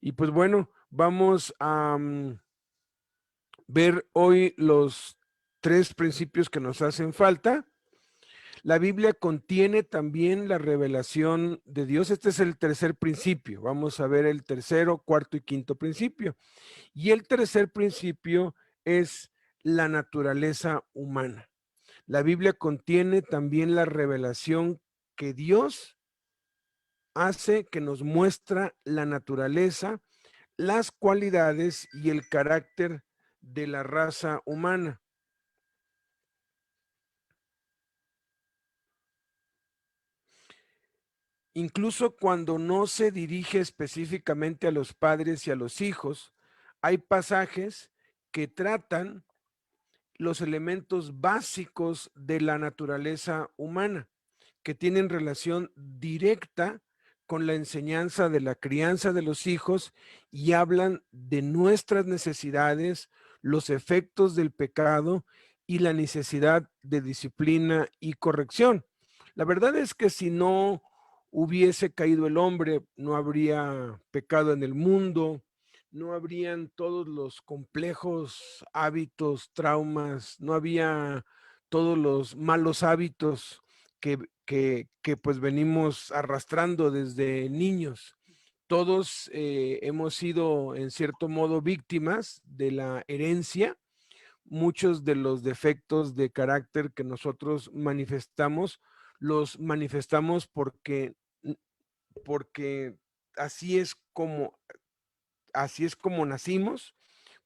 Y pues bueno, vamos a ver hoy los tres principios que nos hacen falta. La Biblia contiene también la revelación de Dios. Este es el tercer principio. Vamos a ver el tercero, cuarto y quinto principio. Y el tercer principio es la naturaleza humana. La Biblia contiene también la revelación que Dios hace, que nos muestra la naturaleza, las cualidades y el carácter de la raza humana. Incluso cuando no se dirige específicamente a los padres y a los hijos, hay pasajes que tratan los elementos básicos de la naturaleza humana, que tienen relación directa con la enseñanza de la crianza de los hijos y hablan de nuestras necesidades, los efectos del pecado y la necesidad de disciplina y corrección. La verdad es que si no hubiese caído el hombre, no habría pecado en el mundo, no habrían todos los complejos hábitos, traumas, no había todos los malos hábitos que pues venimos arrastrando desde niños. Todos hemos sido en cierto modo víctimas de la herencia. Muchos de los defectos de carácter que nosotros manifestamos, los manifestamos porque así es como así es como nacimos,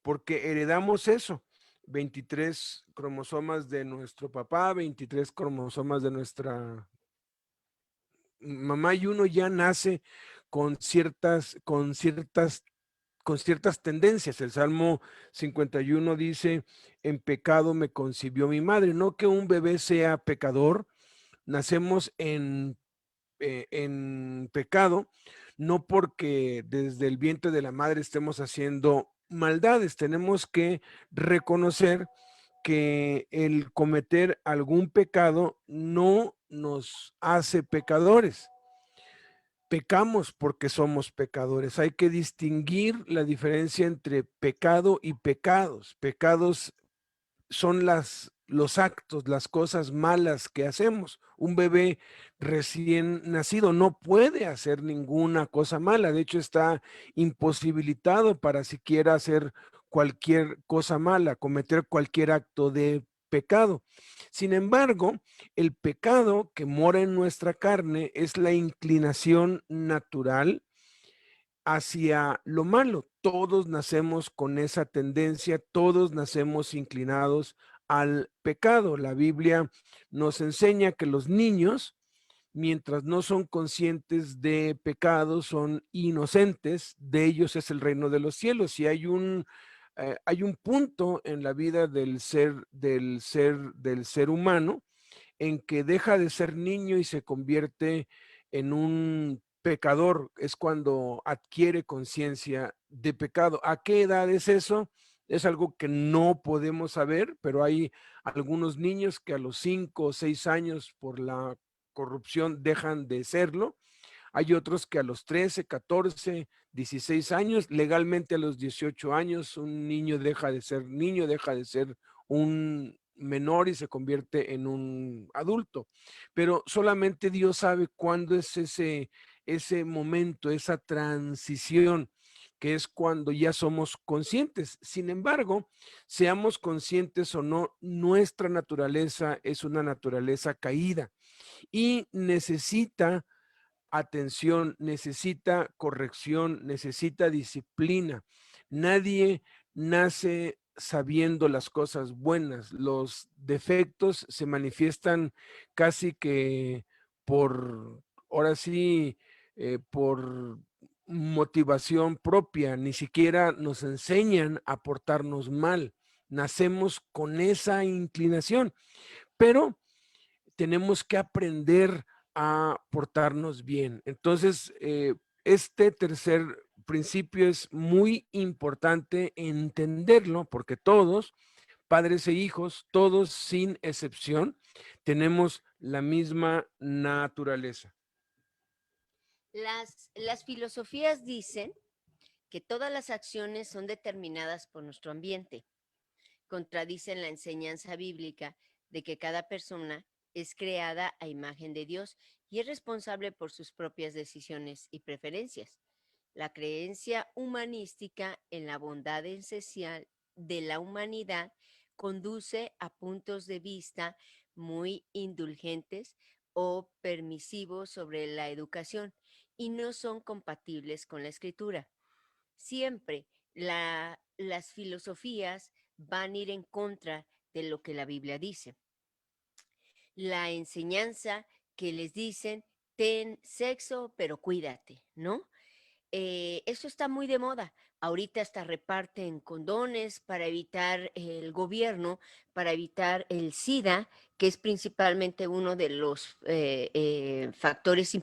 porque heredamos eso. 23 cromosomas de nuestro papá, 23 cromosomas de nuestra mamá, y uno ya nace con ciertas tendencias. El Salmo 51 dice, en pecado me concibió mi madre. No que un bebé sea pecador, nacemos en pecado, no porque desde el vientre de la madre estemos haciendo maldades. Tenemos que reconocer que el cometer algún pecado no nos hace pecadores. Pecamos porque somos pecadores. Hay que distinguir la diferencia entre pecado y pecados. Pecados son los actos, las cosas malas que hacemos. Un bebé recién nacido no puede hacer ninguna cosa mala. De hecho, está imposibilitado para siquiera hacer cualquier cosa mala, cometer cualquier acto de pecado. Sin embargo, el pecado que mora en nuestra carne es la inclinación natural hacia lo malo. Todos nacemos con esa tendencia, todos nacemos inclinados al pecado. La Biblia nos enseña que los niños, mientras no son conscientes de pecado, son inocentes, de ellos es el reino de los cielos. Y hay un punto en la vida del ser humano en que deja de ser niño y se convierte en un pecador. Es cuando adquiere conciencia de pecado. ¿A qué edad es eso? Es algo que no podemos saber, pero hay algunos niños que a los 5 o 6 años por la corrupción dejan de serlo. Hay otros que a los 13, 14, 16 años, legalmente a los 18 años, un niño deja de ser niño, deja de ser un menor y se convierte en un adulto. Pero solamente Dios sabe cuándo es ese momento, esa transición, que es cuando ya somos conscientes. Sin embargo, seamos conscientes o no, nuestra naturaleza es una naturaleza caída y necesita atención, necesita corrección, necesita disciplina. Nadie nace sabiendo las cosas buenas. Los defectos se manifiestan casi que por, ahora sí, por motivación propia. Ni siquiera nos enseñan a portarnos mal. Nacemos con esa inclinación, pero tenemos que aprender a portarnos bien. Entonces, este tercer principio es muy importante entenderlo porque todos, padres e hijos, todos sin excepción, tenemos la misma naturaleza. Las filosofías dicen que todas las acciones son determinadas por nuestro ambiente. Contradicen la enseñanza bíblica de que cada persona es creada a imagen de Dios y es responsable por sus propias decisiones y preferencias. La creencia humanística en la bondad esencial de la humanidad conduce a puntos de vista muy indulgentes o permisivos sobre la educación y no son compatibles con la escritura. Siempre las filosofías van a ir en contra de lo que la Biblia dice. La enseñanza que les dicen, ten sexo, pero cuídate, ¿no? Eso está muy de moda. Ahorita hasta reparten condones para evitar el gobierno, para evitar el SIDA, que es principalmente uno de los factores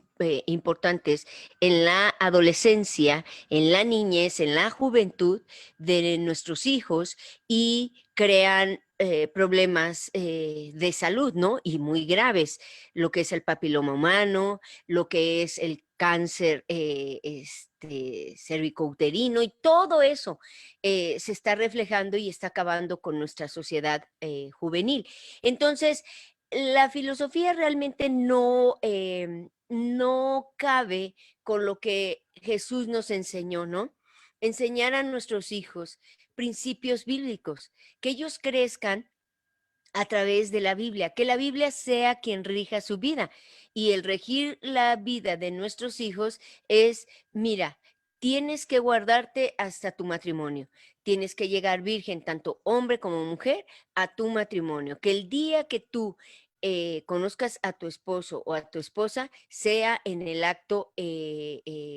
importantes en la adolescencia, en la niñez, en la juventud de nuestros hijos y crean problemas de salud, ¿no? Y muy graves, lo que es el papiloma humano, lo que es el cáncer cervicouterino y todo eso se está reflejando y está acabando con nuestra sociedad juvenil. Entonces, la filosofía realmente no cabe con lo que Jesús nos enseñó, ¿no? Enseñar a nuestros hijos principios bíblicos, que ellos crezcan a través de la Biblia, que la Biblia sea quien rija su vida. Y el regir la vida de nuestros hijos es, mira, tienes que guardarte hasta tu matrimonio, tienes que llegar virgen, tanto hombre como mujer, a tu matrimonio, que el día que tú conozcas a tu esposo o a tu esposa sea en el acto de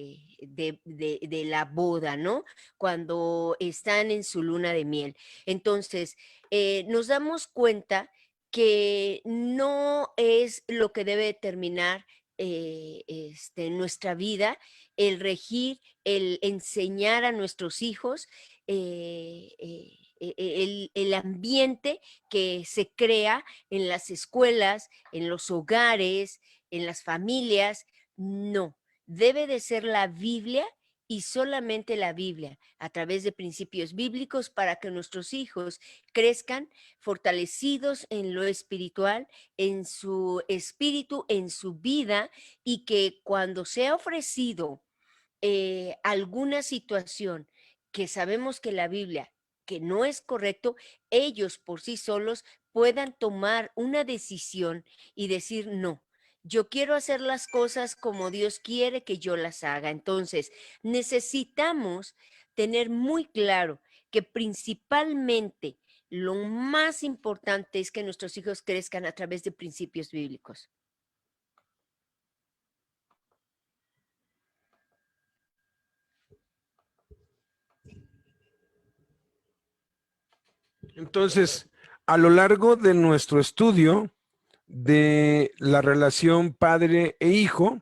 la boda, ¿no? Cuando están en su luna de miel. Entonces, nos damos cuenta que no es lo que debe determinar nuestra vida, el regir, el enseñar a nuestros hijos, el ambiente que se crea en las escuelas, en los hogares, en las familias. No, debe de ser la Biblia y solamente la Biblia, a través de principios bíblicos, para que nuestros hijos crezcan fortalecidos en lo espiritual, en su espíritu, en su vida, y que cuando sea ofrecido alguna situación que sabemos que la Biblia, que no es correcto, ellos por sí solos puedan tomar una decisión y decir no. Yo quiero hacer las cosas como Dios quiere que yo las haga. Entonces, necesitamos tener muy claro que principalmente lo más importante es que nuestros hijos crezcan a través de principios bíblicos. Entonces, a lo largo de nuestro estudio de la relación padre e hijo,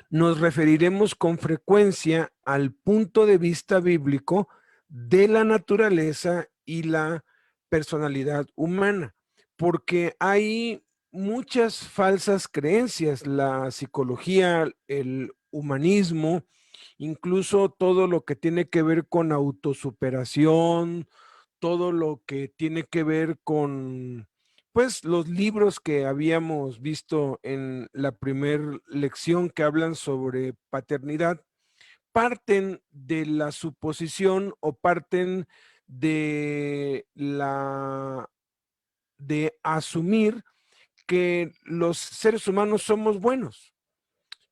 nos referiremos con frecuencia al punto de vista bíblico de la naturaleza y la personalidad humana, porque hay muchas falsas creencias, la psicología, el humanismo, incluso todo lo que tiene que ver con autosuperación, todo lo que tiene que ver con, pues, los libros que habíamos visto en la primer lección que hablan sobre paternidad, parten de la suposición o parten de asumir que los seres humanos somos buenos,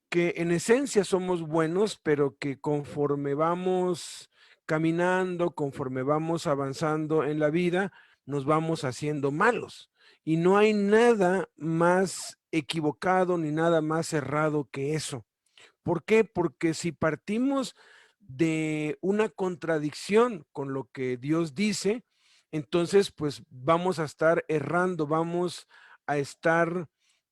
que en esencia somos buenos, pero que conforme vamos caminando, conforme vamos avanzando en la vida, nos vamos haciendo malos. Y no hay nada más equivocado ni nada más errado que eso. ¿Por qué? Porque si partimos de una contradicción con lo que Dios dice, entonces pues vamos a estar errando, vamos a estar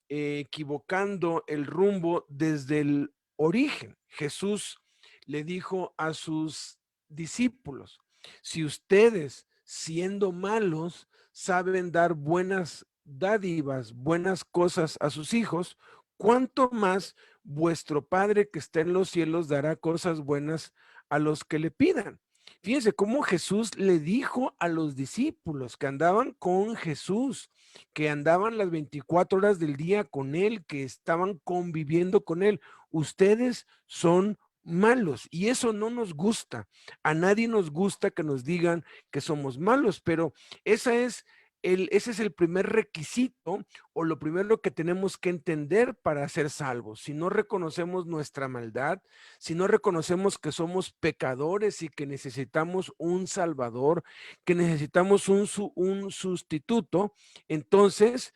equivocando el rumbo desde el origen. Jesús le dijo a sus discípulos, si ustedes siendo malos saben dar buenas dádivas, buenas cosas a sus hijos, ¿cuánto más vuestro Padre que está en los cielos dará cosas buenas a los que le pidan. Fíjense cómo Jesús le dijo a los discípulos que andaban con Jesús, que andaban las 24 horas del día con él, que estaban conviviendo con él. Ustedes son malos y eso no nos gusta. A nadie nos gusta que nos digan que somos malos, pero ese es el primer requisito o lo primero que tenemos que entender para ser salvos. Si no reconocemos nuestra maldad, si no reconocemos que somos pecadores y que necesitamos un salvador, que necesitamos un sustituto, entonces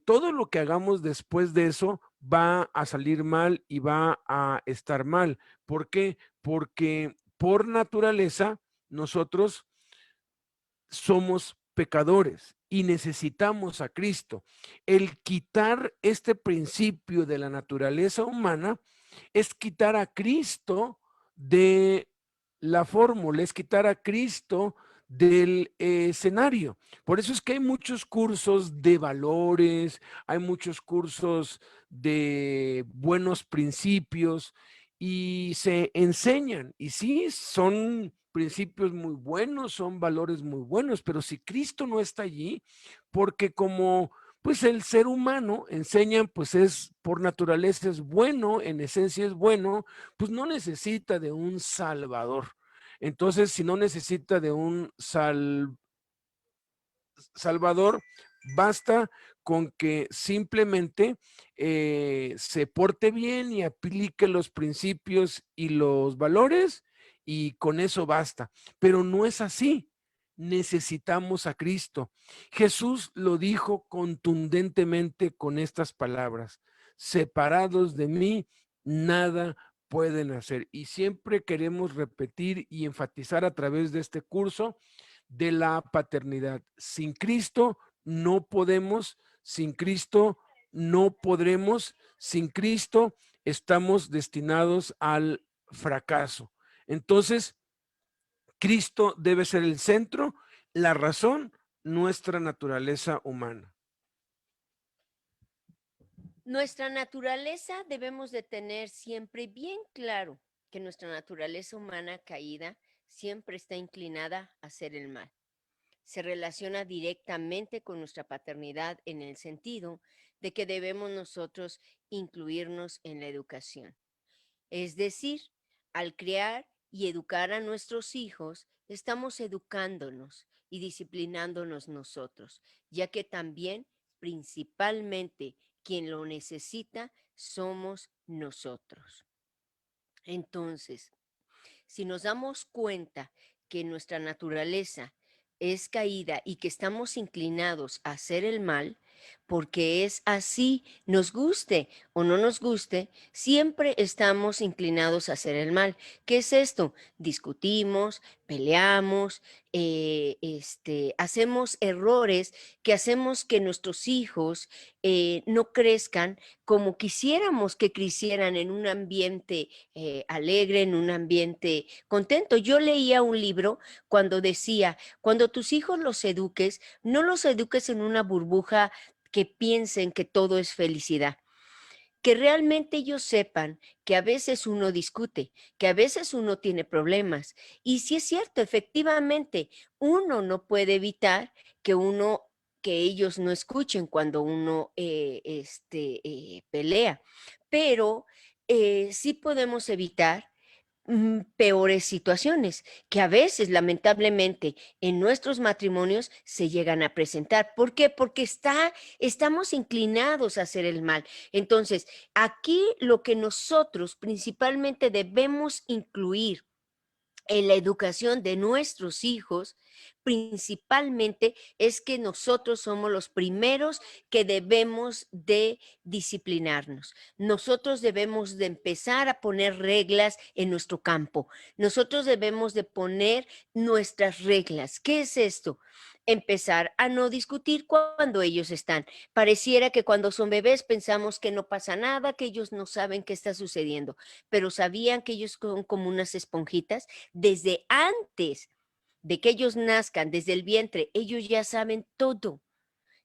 todo lo que hagamos después de eso va a salir mal y va a estar mal. ¿Por qué? Porque por naturaleza nosotros somos pecadores y necesitamos a Cristo. El quitar este principio de la naturaleza humana es quitar a Cristo de la fórmula, es quitar a Cristo del escenario. Por eso es que hay muchos cursos de valores, hay muchos cursos de buenos principios y se enseñan. Y sí, son principios muy buenos, son valores muy buenos, pero si Cristo no está allí, porque como pues el ser humano enseñan, pues es por naturaleza es bueno, en esencia es bueno, pues no necesita de un salvador. Entonces, si no necesita de un salvador, basta con que simplemente se porte bien y aplique los principios y los valores y con eso basta. Pero no es así. Necesitamos a Cristo. Jesús lo dijo contundentemente con estas palabras: separados de mí, nada pueden hacer. Y siempre queremos repetir y enfatizar a través de este curso de la paternidad. Sin Cristo no podemos, sin Cristo no podremos, sin Cristo estamos destinados al fracaso. Entonces, Cristo debe ser el centro, la razón, nuestra naturaleza humana. Nuestra naturaleza debemos de tener siempre bien claro que nuestra naturaleza humana caída siempre está inclinada a hacer el mal. Se relaciona directamente con nuestra paternidad en el sentido de que debemos nosotros incluirnos en la educación. Es decir, al criar y educar a nuestros hijos, estamos educándonos y disciplinándonos nosotros, ya que también, principalmente, quien lo necesita somos nosotros. Entonces, si nos damos cuenta que nuestra naturaleza es caída y que estamos inclinados a hacer el mal, porque es así, nos guste o no nos guste, siempre estamos inclinados a hacer el mal. ¿Qué es esto? Discutimos, peleamos, hacemos errores que hacemos que nuestros hijos no crezcan como quisiéramos que crecieran en un ambiente alegre, en un ambiente contento. Yo leía un libro cuando decía, cuando tus hijos los eduques, no los eduques en una burbuja que piensen que todo es felicidad, que realmente ellos sepan que a veces uno discute, que a veces uno tiene problemas. Y si es cierto, efectivamente, uno no puede evitar que ellos no escuchen cuando uno pelea, pero sí podemos evitar peores situaciones que a veces, lamentablemente, en nuestros matrimonios se llegan a presentar. ¿Por qué? Porque estamos inclinados a hacer el mal. Entonces, aquí lo que nosotros principalmente debemos incluir en la educación de nuestros hijos, principalmente es que nosotros somos los primeros que debemos de disciplinarnos. Nosotros debemos de empezar a poner reglas en nuestro campo. Nosotros debemos de poner nuestras reglas. ¿Qué es esto? Empezar a no discutir cuando ellos están. Pareciera que cuando son bebés pensamos que no pasa nada, que ellos no saben qué está sucediendo, pero sabían que ellos son como unas esponjitas desde antes de que ellos nazcan, desde el vientre, ellos ya saben todo.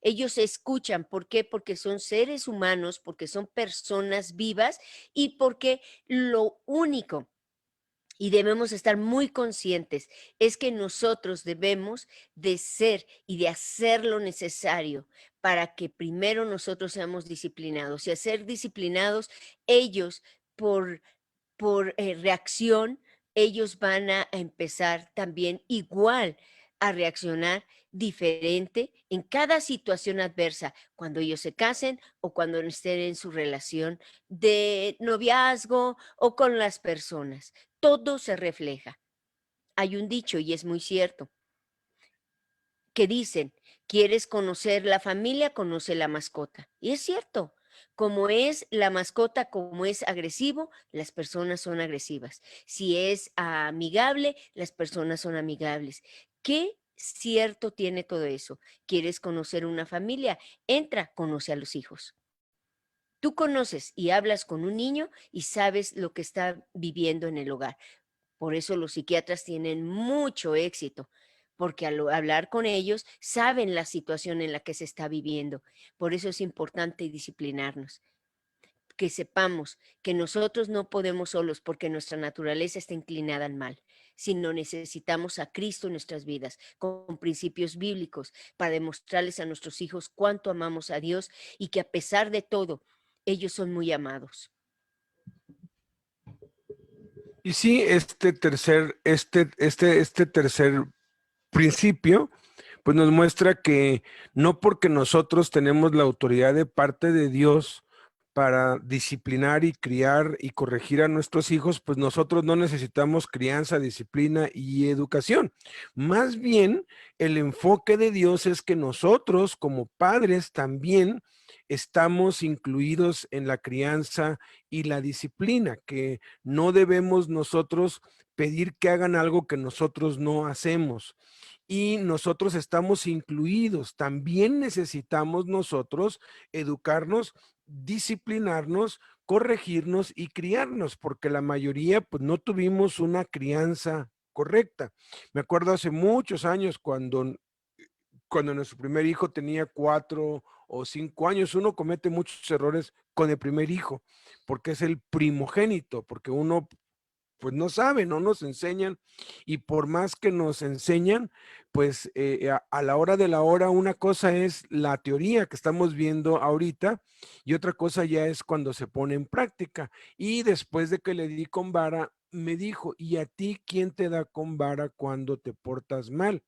Ellos escuchan, ¿por qué? Porque son seres humanos, porque son personas vivas y porque lo único y debemos estar muy conscientes, es que nosotros debemos de ser y de hacer lo necesario para que primero nosotros seamos disciplinados. Y a ser disciplinados, ellos por reacción, ellos van a empezar también igual a reaccionar diferente en cada situación adversa, cuando ellos se casen o cuando estén en su relación de noviazgo o con las personas. Todo se refleja. Hay un dicho y es muy cierto que dicen: ¿quieres conocer la familia? Conoce la mascota. Y es cierto, como es la mascota, como es agresivo, las personas son agresivas. Si es amigable, las personas son amigables. ¿Qué cierto tiene todo eso? ¿Quieres conocer una familia? Entra, conoce a los hijos. Tú conoces y hablas con un niño y sabes lo que está viviendo en el hogar. Por eso los psiquiatras tienen mucho éxito, porque al hablar con ellos saben la situación en la que se está viviendo. Por eso es importante disciplinarnos, que sepamos que nosotros no podemos solos porque nuestra naturaleza está inclinada al mal, sino necesitamos a Cristo en nuestras vidas, con principios bíblicos, para demostrarles a nuestros hijos cuánto amamos a Dios y que a pesar de todo, ellos son muy amados. Y sí, este tercer principio, pues nos muestra que no porque nosotros tenemos la autoridad de parte de Dios para disciplinar y criar y corregir a nuestros hijos, pues nosotros no necesitamos crianza, disciplina y educación. Más bien, el enfoque de Dios es que nosotros como padres también estamos incluidos en la crianza y la disciplina, que no debemos nosotros pedir que hagan algo que nosotros no hacemos. Y nosotros estamos incluidos. También necesitamos nosotros educarnos, disciplinarnos, corregirnos y criarnos, porque la mayoría pues no tuvimos una crianza correcta. Me acuerdo hace muchos años cuando nuestro primer hijo tenía 4 o 5 años, uno comete muchos errores con el primer hijo, porque es el primogénito, porque uno pues no saben, no nos enseñan, y por más que nos enseñan, pues a la hora de la hora, una cosa es la teoría que estamos viendo ahorita y otra cosa ya es cuando se pone en práctica. Y después de que le di con vara, me dijo: ¿y a ti quién te da con vara cuando te portas mal?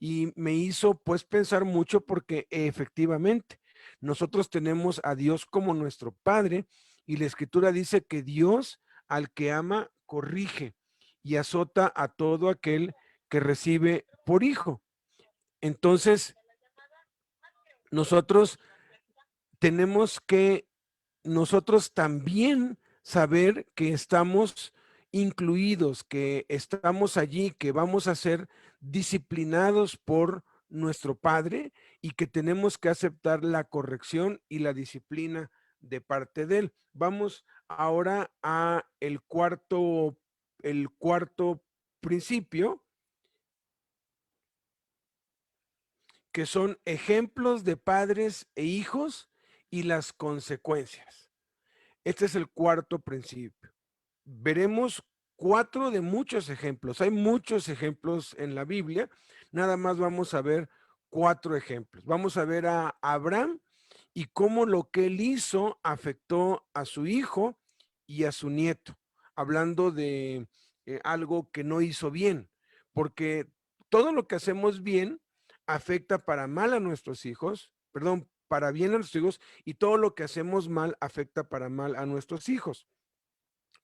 Y me hizo pues pensar mucho porque efectivamente nosotros tenemos a Dios como nuestro Padre y la Escritura dice que Dios al que ama corrige y azota a todo aquel que recibe por hijo. Entonces, nosotros tenemos que nosotros también saber que estamos incluidos, que estamos allí, que vamos a ser disciplinados por nuestro Padre y que tenemos que aceptar la corrección y la disciplina de parte de Él. Vamos ahora a el cuarto principio, que son ejemplos de padres e hijos y las consecuencias. Este es el cuarto principio. Veremos 4 de muchos ejemplos. Hay muchos ejemplos en la Biblia. Nada más vamos a ver 4 ejemplos. Vamos a ver a Abraham y cómo lo que él hizo afectó a su hijo y a su nieto, hablando de algo que no hizo bien, porque todo lo que hacemos bien afecta para mal a nuestros hijos, perdón, para bien a nuestros hijos, y todo lo que hacemos mal afecta para mal a nuestros hijos.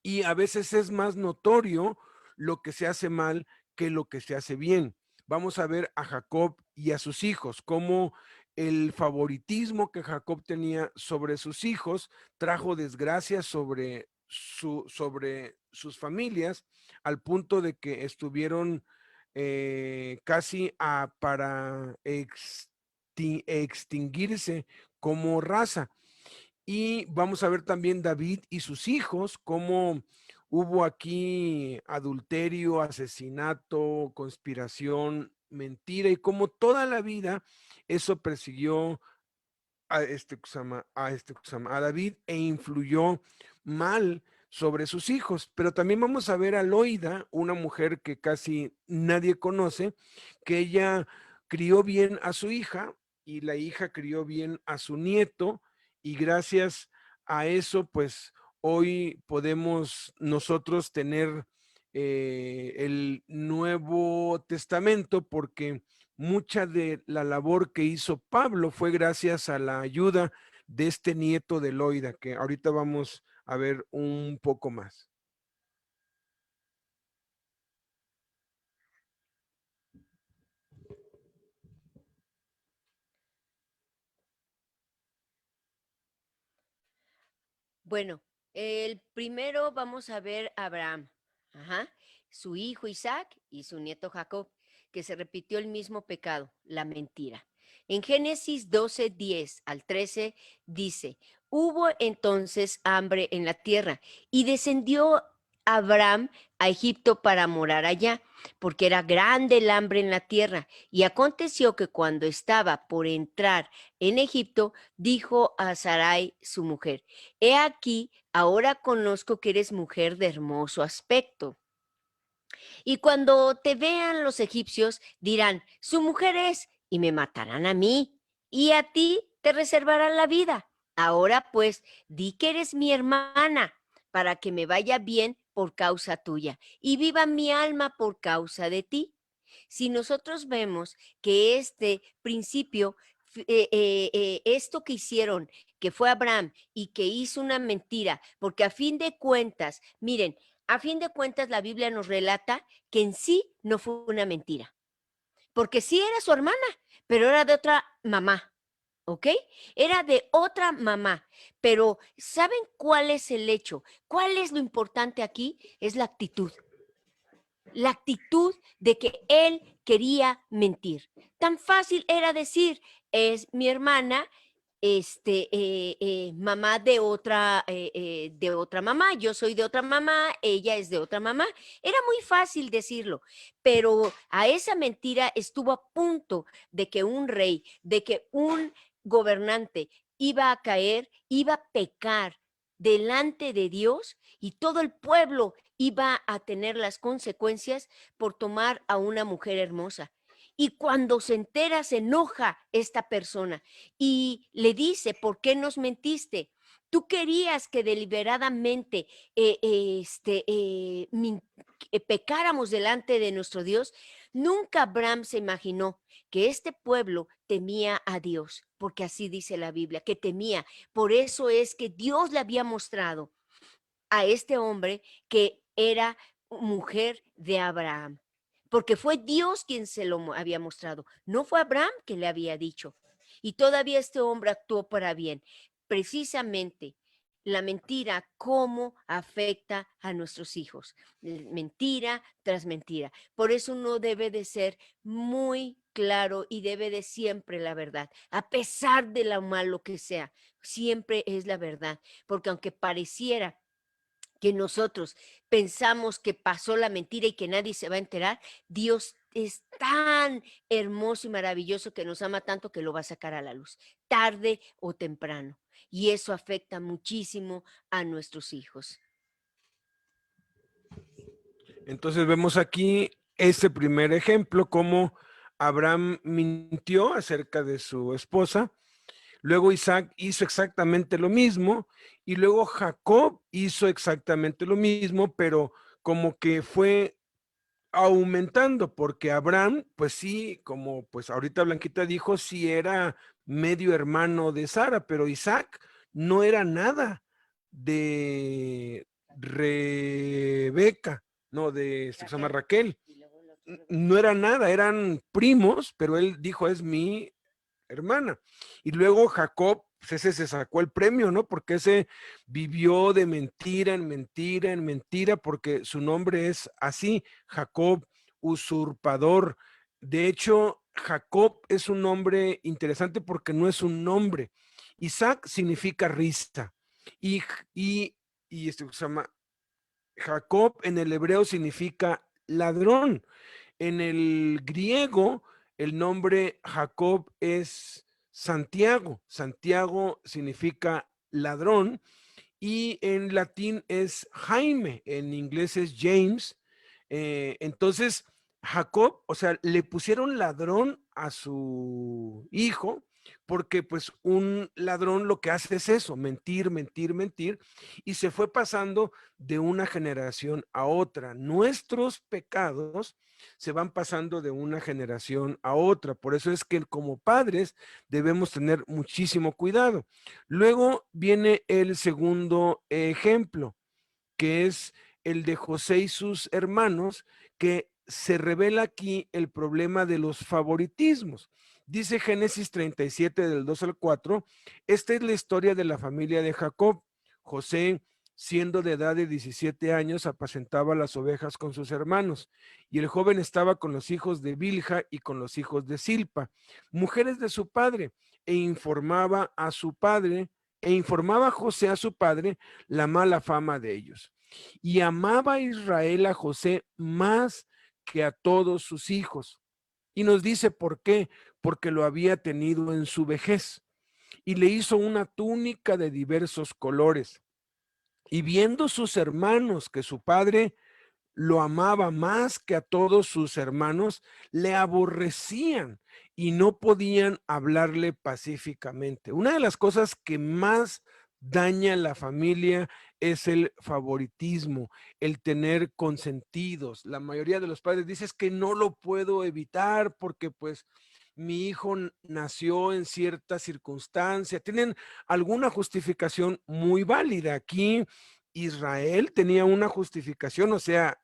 Y a veces es más notorio lo que se hace mal que lo que se hace bien. Vamos a ver a Jacob y a sus hijos, cómo el favoritismo que Jacob tenía sobre sus hijos trajo desgracia sobre sus familias, al punto de que estuvieron casi para extinguirse como raza. Y vamos a ver también David y sus hijos, cómo hubo aquí adulterio, asesinato, conspiración, mentira, y cómo toda la vida eso persiguió a David e influyó mal sobre sus hijos. Pero también vamos a ver a Loida, una mujer que casi nadie conoce, que ella crió bien a su hija y la hija crió bien a su nieto, y gracias a eso, pues hoy podemos nosotros tener el Nuevo Testamento, porque mucha de la labor que hizo Pablo fue gracias a la ayuda de este nieto de Loida, que ahorita vamos a ver un poco más. Bueno, el primero vamos a ver a Abraham, ajá, su hijo Isaac y su nieto Jacob, que se repitió el mismo pecado, la mentira. En Génesis 12, 10 al 13 dice, hubo entonces hambre en la tierra y descendió Abraham a Egipto para morar allá, porque era grande el hambre en la tierra. Y aconteció que cuando estaba por entrar en Egipto, dijo a Sarai, su mujer, he aquí, ahora conozco que eres mujer de hermoso aspecto. Y cuando te vean los egipcios, dirán, su mujer es, y me matarán a mí, y a ti te reservarán la vida. Ahora pues, di que eres mi hermana, para que me vaya bien por causa tuya, y viva mi alma por causa de ti. Si nosotros vemos que este principio, esto que hicieron, que fue Abraham y que hizo una mentira, porque a fin de cuentas, miren, a fin de cuentas la Biblia nos relata que en sí no fue una mentira, porque sí era su hermana, pero era de otra mamá, ¿ok? Era de otra mamá, pero ¿saben cuál es el hecho? ¿Cuál es lo importante aquí? Es la actitud de que él quería mentir. Tan fácil era decir, es mi hermana, mamá de otra mamá, yo soy de otra mamá, ella es de otra mamá. Era muy fácil decirlo, pero a esa mentira estuvo a punto de que un rey, de que un gobernante iba a caer, iba a pecar delante de Dios y todo el pueblo iba a tener las consecuencias por tomar a una mujer hermosa. Y cuando se entera, se enoja esta persona y le dice, ¿por qué nos mentiste? Tú querías que deliberadamente pecáramos delante de nuestro Dios. Nunca Abraham se imaginó que este pueblo temía a Dios, porque así dice la Biblia, que temía. Por eso es que Dios le había mostrado a este hombre que era mujer de Abraham, porque fue Dios quien se lo había mostrado, no fue Abraham que le había dicho. Y todavía este hombre actuó para bien. Precisamente la mentira, cómo afecta a nuestros hijos. Mentira tras mentira. Por eso uno debe de ser muy claro y debe de siempre la verdad, a pesar de lo malo que sea, siempre es la verdad, porque aunque pareciera que nosotros pensamos que pasó la mentira y que nadie se va a enterar, Dios es tan hermoso y maravilloso que nos ama tanto que lo va a sacar a la luz, tarde o temprano. Y eso afecta muchísimo a nuestros hijos. Entonces vemos aquí este primer ejemplo, cómo Abraham mintió acerca de su esposa. Luego Isaac hizo exactamente lo mismo, y luego Jacob hizo exactamente lo mismo, pero como que fue aumentando, porque Abraham, pues sí, como pues ahorita Blanquita dijo, sí era medio hermano de Sara, pero Isaac no era nada de Rebeca, no, se llama Raquel. No era nada, eran primos, pero él dijo, es mi hermana. Y luego Jacob, pues ese se sacó el premio, ¿no? Porque ese vivió de mentira en mentira en mentira, porque su nombre es así, Jacob, usurpador. De hecho, Jacob es un nombre interesante porque no es un nombre. Isaac significa risa. Y, y, y se llama Jacob en el hebreo significa ladrón. En el griego, el nombre Jacob es Santiago. Santiago significa ladrón, y en latín es Jaime, en inglés es James. Entonces, Jacob, o sea, le pusieron ladrón a su hijo, porque pues un ladrón lo que hace es eso, mentir, mentir, mentir, y se fue pasando de una generación a otra. Nuestros pecados se van pasando de una generación a otra. Por eso es que como padres debemos tener muchísimo cuidado. Luego viene el segundo ejemplo, que es el de José y sus hermanos, que se revela aquí el problema de los favoritismos. Dice Génesis 37 del 2 al 4, esta es la historia de la familia de Jacob. José, siendo de edad de 17 años, apacentaba las ovejas con sus hermanos, y el joven estaba con los hijos de Bilha y con los hijos de Silpa, mujeres de su padre, e informaba a José a su padre la mala fama de ellos. Y amaba a Israel a José más que a todos sus hijos. Y nos dice por qué, porque lo había tenido en su vejez. Y le hizo una túnica de diversos colores. Y viendo sus hermanos que su padre lo amaba más que a todos sus hermanos, le aborrecían y no podían hablarle pacíficamente. Una de las cosas que más daña a la familia es el favoritismo, el tener consentidos. La mayoría de los padres dicen que no lo puedo evitar porque pues mi hijo nació en cierta circunstancia. Tienen alguna justificación muy válida. Aquí Israel tenía una justificación, o sea,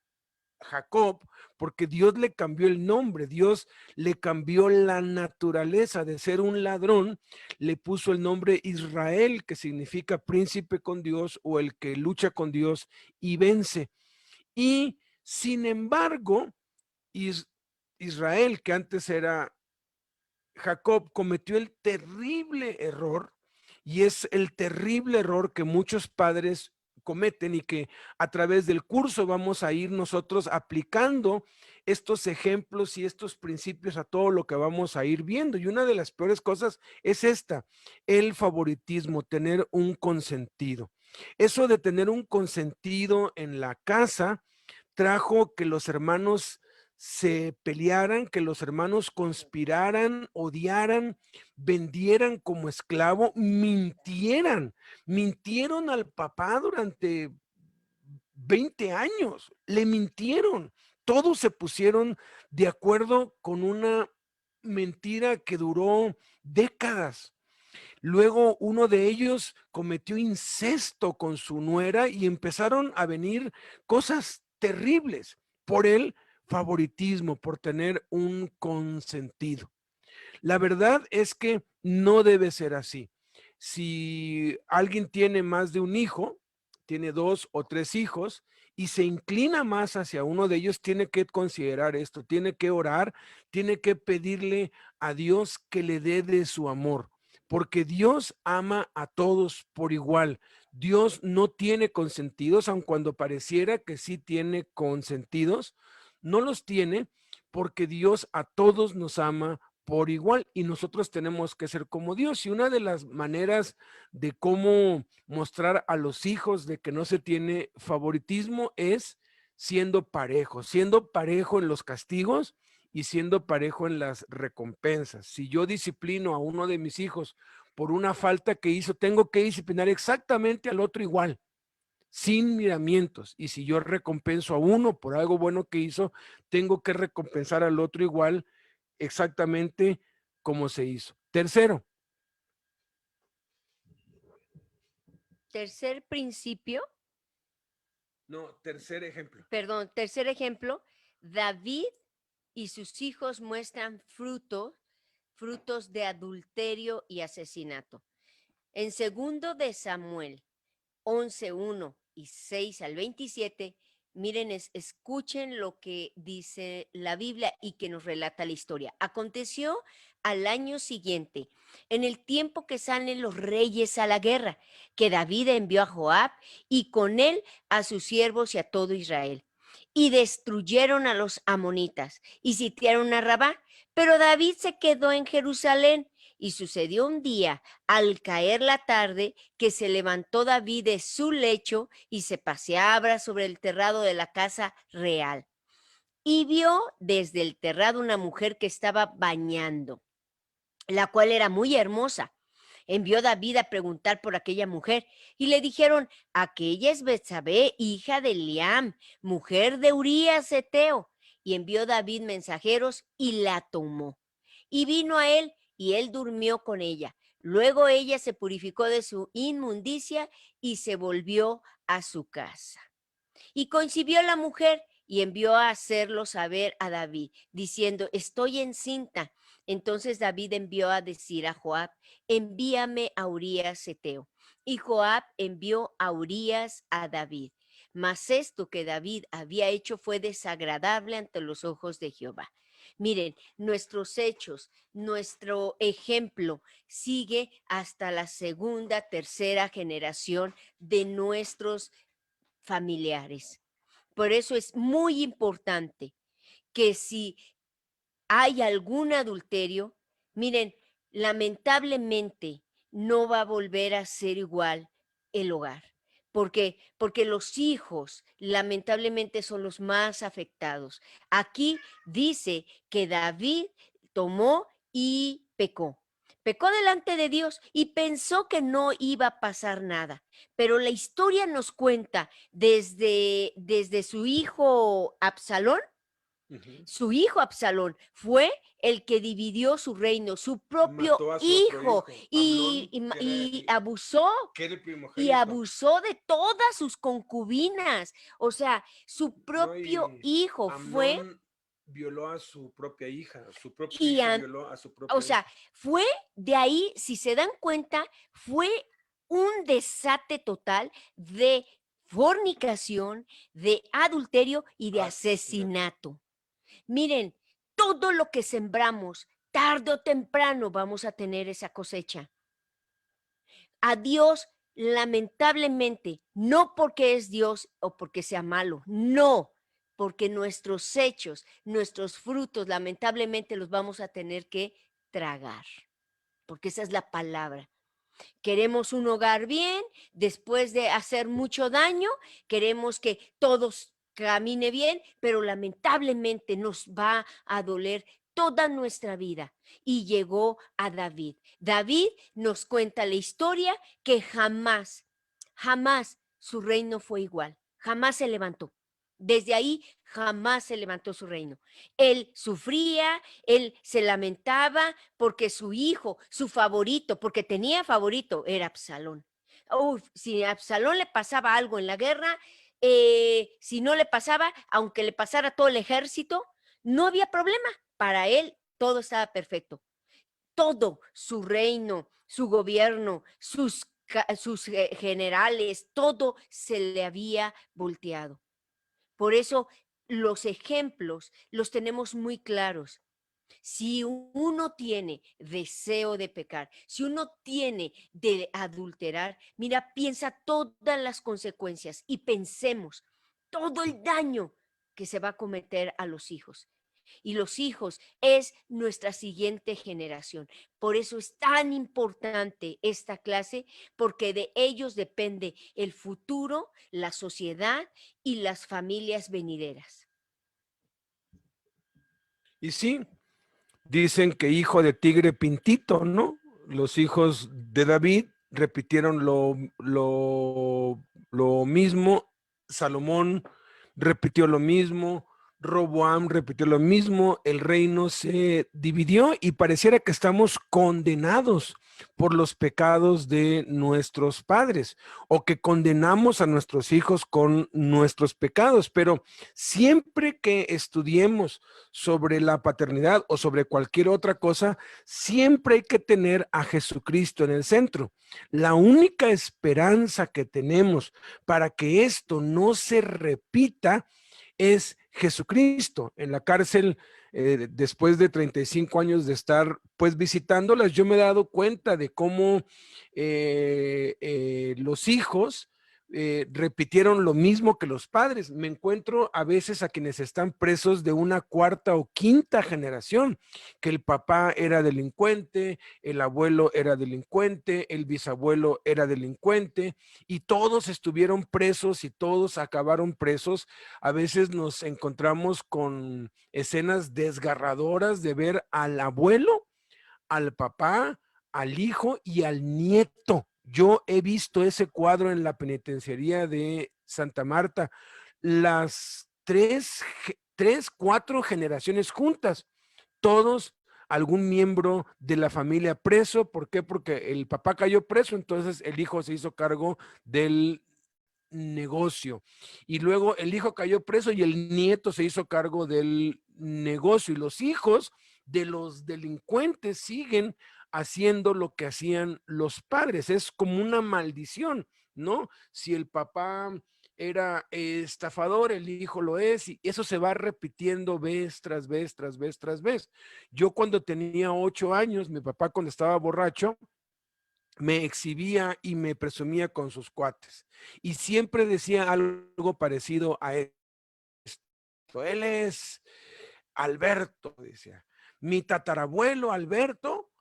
Jacob, porque Dios le cambió el nombre, Dios le cambió la naturaleza de ser un ladrón, le puso el nombre Israel, que significa príncipe con Dios o el que lucha con Dios y vence. Y sin embargo, Israel, que antes era Jacob, cometió el terrible error, y es el terrible error que muchos padres cometen y que a través del curso vamos a ir nosotros aplicando estos ejemplos y estos principios a todo lo que vamos a ir viendo. Y una de las peores cosas es esta, el favoritismo, tener un consentido. Eso de tener un consentido en la casa trajo que los hermanos se pelearan, que los hermanos conspiraran, odiaran, vendieran como esclavo, mintieron al papá durante 20 años, le mintieron, todos se pusieron de acuerdo con una mentira que duró décadas. Luego uno de ellos cometió incesto con su nuera y empezaron a venir cosas terribles por el favoritismo, por tener un consentido. La verdad es que no debe ser así. Si alguien tiene más de un hijo, tiene 2 o 3 hijos y se inclina más hacia uno de ellos, tiene que considerar esto, tiene que orar, tiene que pedirle a Dios que le dé de su amor, porque Dios ama a todos por igual. Dios no tiene consentidos, aun cuando pareciera que sí tiene consentidos, no los tiene porque Dios a todos nos ama por igual y nosotros tenemos que ser como Dios. Y una de las maneras de cómo mostrar a los hijos de que no se tiene favoritismo es siendo parejo en los castigos y siendo parejo en las recompensas. Si yo disciplino a uno de mis hijos por una falta que hizo, tengo que disciplinar exactamente al otro igual, sin miramientos. Y si yo recompenso a uno por algo bueno que hizo, tengo que recompensar al otro igual, exactamente como se hizo. Tercero, Tercer principio, no, tercer ejemplo. perdón, tercer ejemplo, David y sus hijos muestran frutos de adulterio y asesinato. En segundo de Samuel 11:1 y 6 al 27, miren, escuchen lo que dice la Biblia y que nos relata la historia. Aconteció al año siguiente, en el tiempo que salen los reyes a la guerra, que David envió a Joab y con él a sus siervos y a todo Israel. Y destruyeron a los amonitas y sitiaron a Rabá, pero David se quedó en Jerusalén Y sucedió un día, al caer la tarde, que se levantó David de su lecho y se paseaba sobre el terrado de la casa real. Y vio desde el terrado una mujer que estaba bañando, la cual era muy hermosa. Envió David a preguntar por aquella mujer y le dijeron: aquella es Betsabé, hija de Eliam, mujer de Urías Eteo. Y envió David mensajeros y la tomó. Y vino a él y él durmió con ella. Luego ella se purificó de su inmundicia y se volvió a su casa. Y concibió la mujer y envió a hacerlo saber a David, diciendo: estoy encinta. Entonces David envió a decir a Joab: envíame a Urías Eteo. Y Joab envió a Urías a David. Mas esto que David había hecho fue desagradable ante los ojos de Jehová. Miren, nuestros hechos, nuestro ejemplo sigue hasta la segunda, tercera generación de nuestros familiares. Por eso es muy importante que si hay algún adulterio, miren, lamentablemente no va a volver a ser igual el hogar. Porque los hijos lamentablemente son los más afectados. Aquí dice que David tomó y pecó. Pecó delante de Dios y pensó que no iba a pasar nada. Pero la historia nos cuenta desde su hijo Absalón. Ujú. Su hijo Absalón fue el que dividió su reino, su propio Mató a su otro hijo, hijo, y, Amnón, y ma- que era, y abusó, que era el y primogénito, abusó de todas sus concubinas. O sea, su ¿no? propio Y hijo fue, Amnón violó a su propio y hijo a- violó a su o propia sea, hija. fue de ahí, si se dan cuenta, fue un desate total de fornicación, de adulterio y de Asesinato. asesinato. Miren, todo lo que sembramos, tarde o temprano vamos a tener esa cosecha. A Dios, lamentablemente, no porque es Dios o porque sea malo, no, porque nuestros hechos, nuestros frutos, lamentablemente los vamos a tener que tragar, porque esa es la palabra. Queremos un hogar bien, después de hacer mucho daño, queremos que todos camine bien, pero lamentablemente nos va a doler toda nuestra vida. Y llegó a David. David nos cuenta la historia que jamás su reino fue igual, jamás se levantó. Desde ahí jamás se levantó su reino. Él sufría, él se lamentaba porque su hijo, su favorito, porque tenía favorito, era Absalón. Uf, si a Absalón le pasaba algo en la guerra, si no le pasaba, aunque le pasara todo el ejército, no había problema. Para él todo estaba perfecto. Todo, su reino, su gobierno, sus generales, todo se le había volteado. Por eso los ejemplos los tenemos muy claros. Si uno tiene deseo de pecar, si uno tiene de adulterar, mira, piensa todas las consecuencias y pensemos todo el daño que se va a cometer a los hijos. Y los hijos es nuestra siguiente generación. Por eso es tan importante esta clase, porque de ellos depende el futuro, la sociedad y las familias venideras. Y sí, dicen que hijo de tigre pintito, ¿no? Los hijos de David repitieron lo mismo, Salomón repitió lo mismo, Roboam repitió lo mismo, el reino se dividió y pareciera que estamos condenados por los pecados de nuestros padres o que condenamos a nuestros hijos con nuestros pecados, pero siempre que estudiemos sobre la paternidad o sobre cualquier otra cosa, siempre hay que tener a Jesucristo en el centro. La única esperanza que tenemos para que esto no se repita es Jesucristo. En la cárcel, después de 35 años de estar pues visitándolas, yo me he dado cuenta de cómo los hijos repitieron lo mismo que los padres. Me encuentro a veces a quienes están presos de una cuarta o quinta generación, que el papá era delincuente, el abuelo era delincuente, el bisabuelo era delincuente, y todos estuvieron presos y todos acabaron presos. A veces nos encontramos con escenas desgarradoras de ver al abuelo, al papá, al hijo y al nieto. Yo he visto ese cuadro en la penitenciaría de Santa Marta, las cuatro generaciones juntas, todos algún miembro de la familia preso. ¿Por qué? Porque el papá cayó preso, entonces el hijo se hizo cargo del negocio. Y luego el hijo cayó preso y el nieto se hizo cargo del negocio. Y los hijos de los delincuentes siguen haciendo lo que hacían los padres. Es como una maldición, ¿no? Si el papá era estafador, el hijo lo es, y eso se va repitiendo vez tras vez, tras vez, tras vez. Yo cuando tenía 8 años, mi papá cuando estaba borracho, me exhibía y me presumía con sus cuates. Y siempre decía algo parecido a esto. Él es Alberto, decía. Mi tatarabuelo Alberto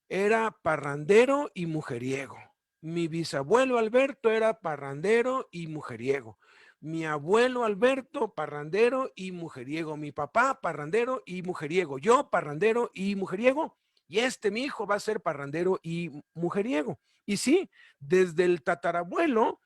era parrandero y mujeriego. Mi bisabuelo Alberto era parrandero y mujeriego. Mi abuelo Alberto, parrandero y mujeriego. Mi papá, parrandero y mujeriego. Yo, parrandero y mujeriego. Y mi hijo va a ser parrandero y mujeriego. Y sí, desde el tatarabuelo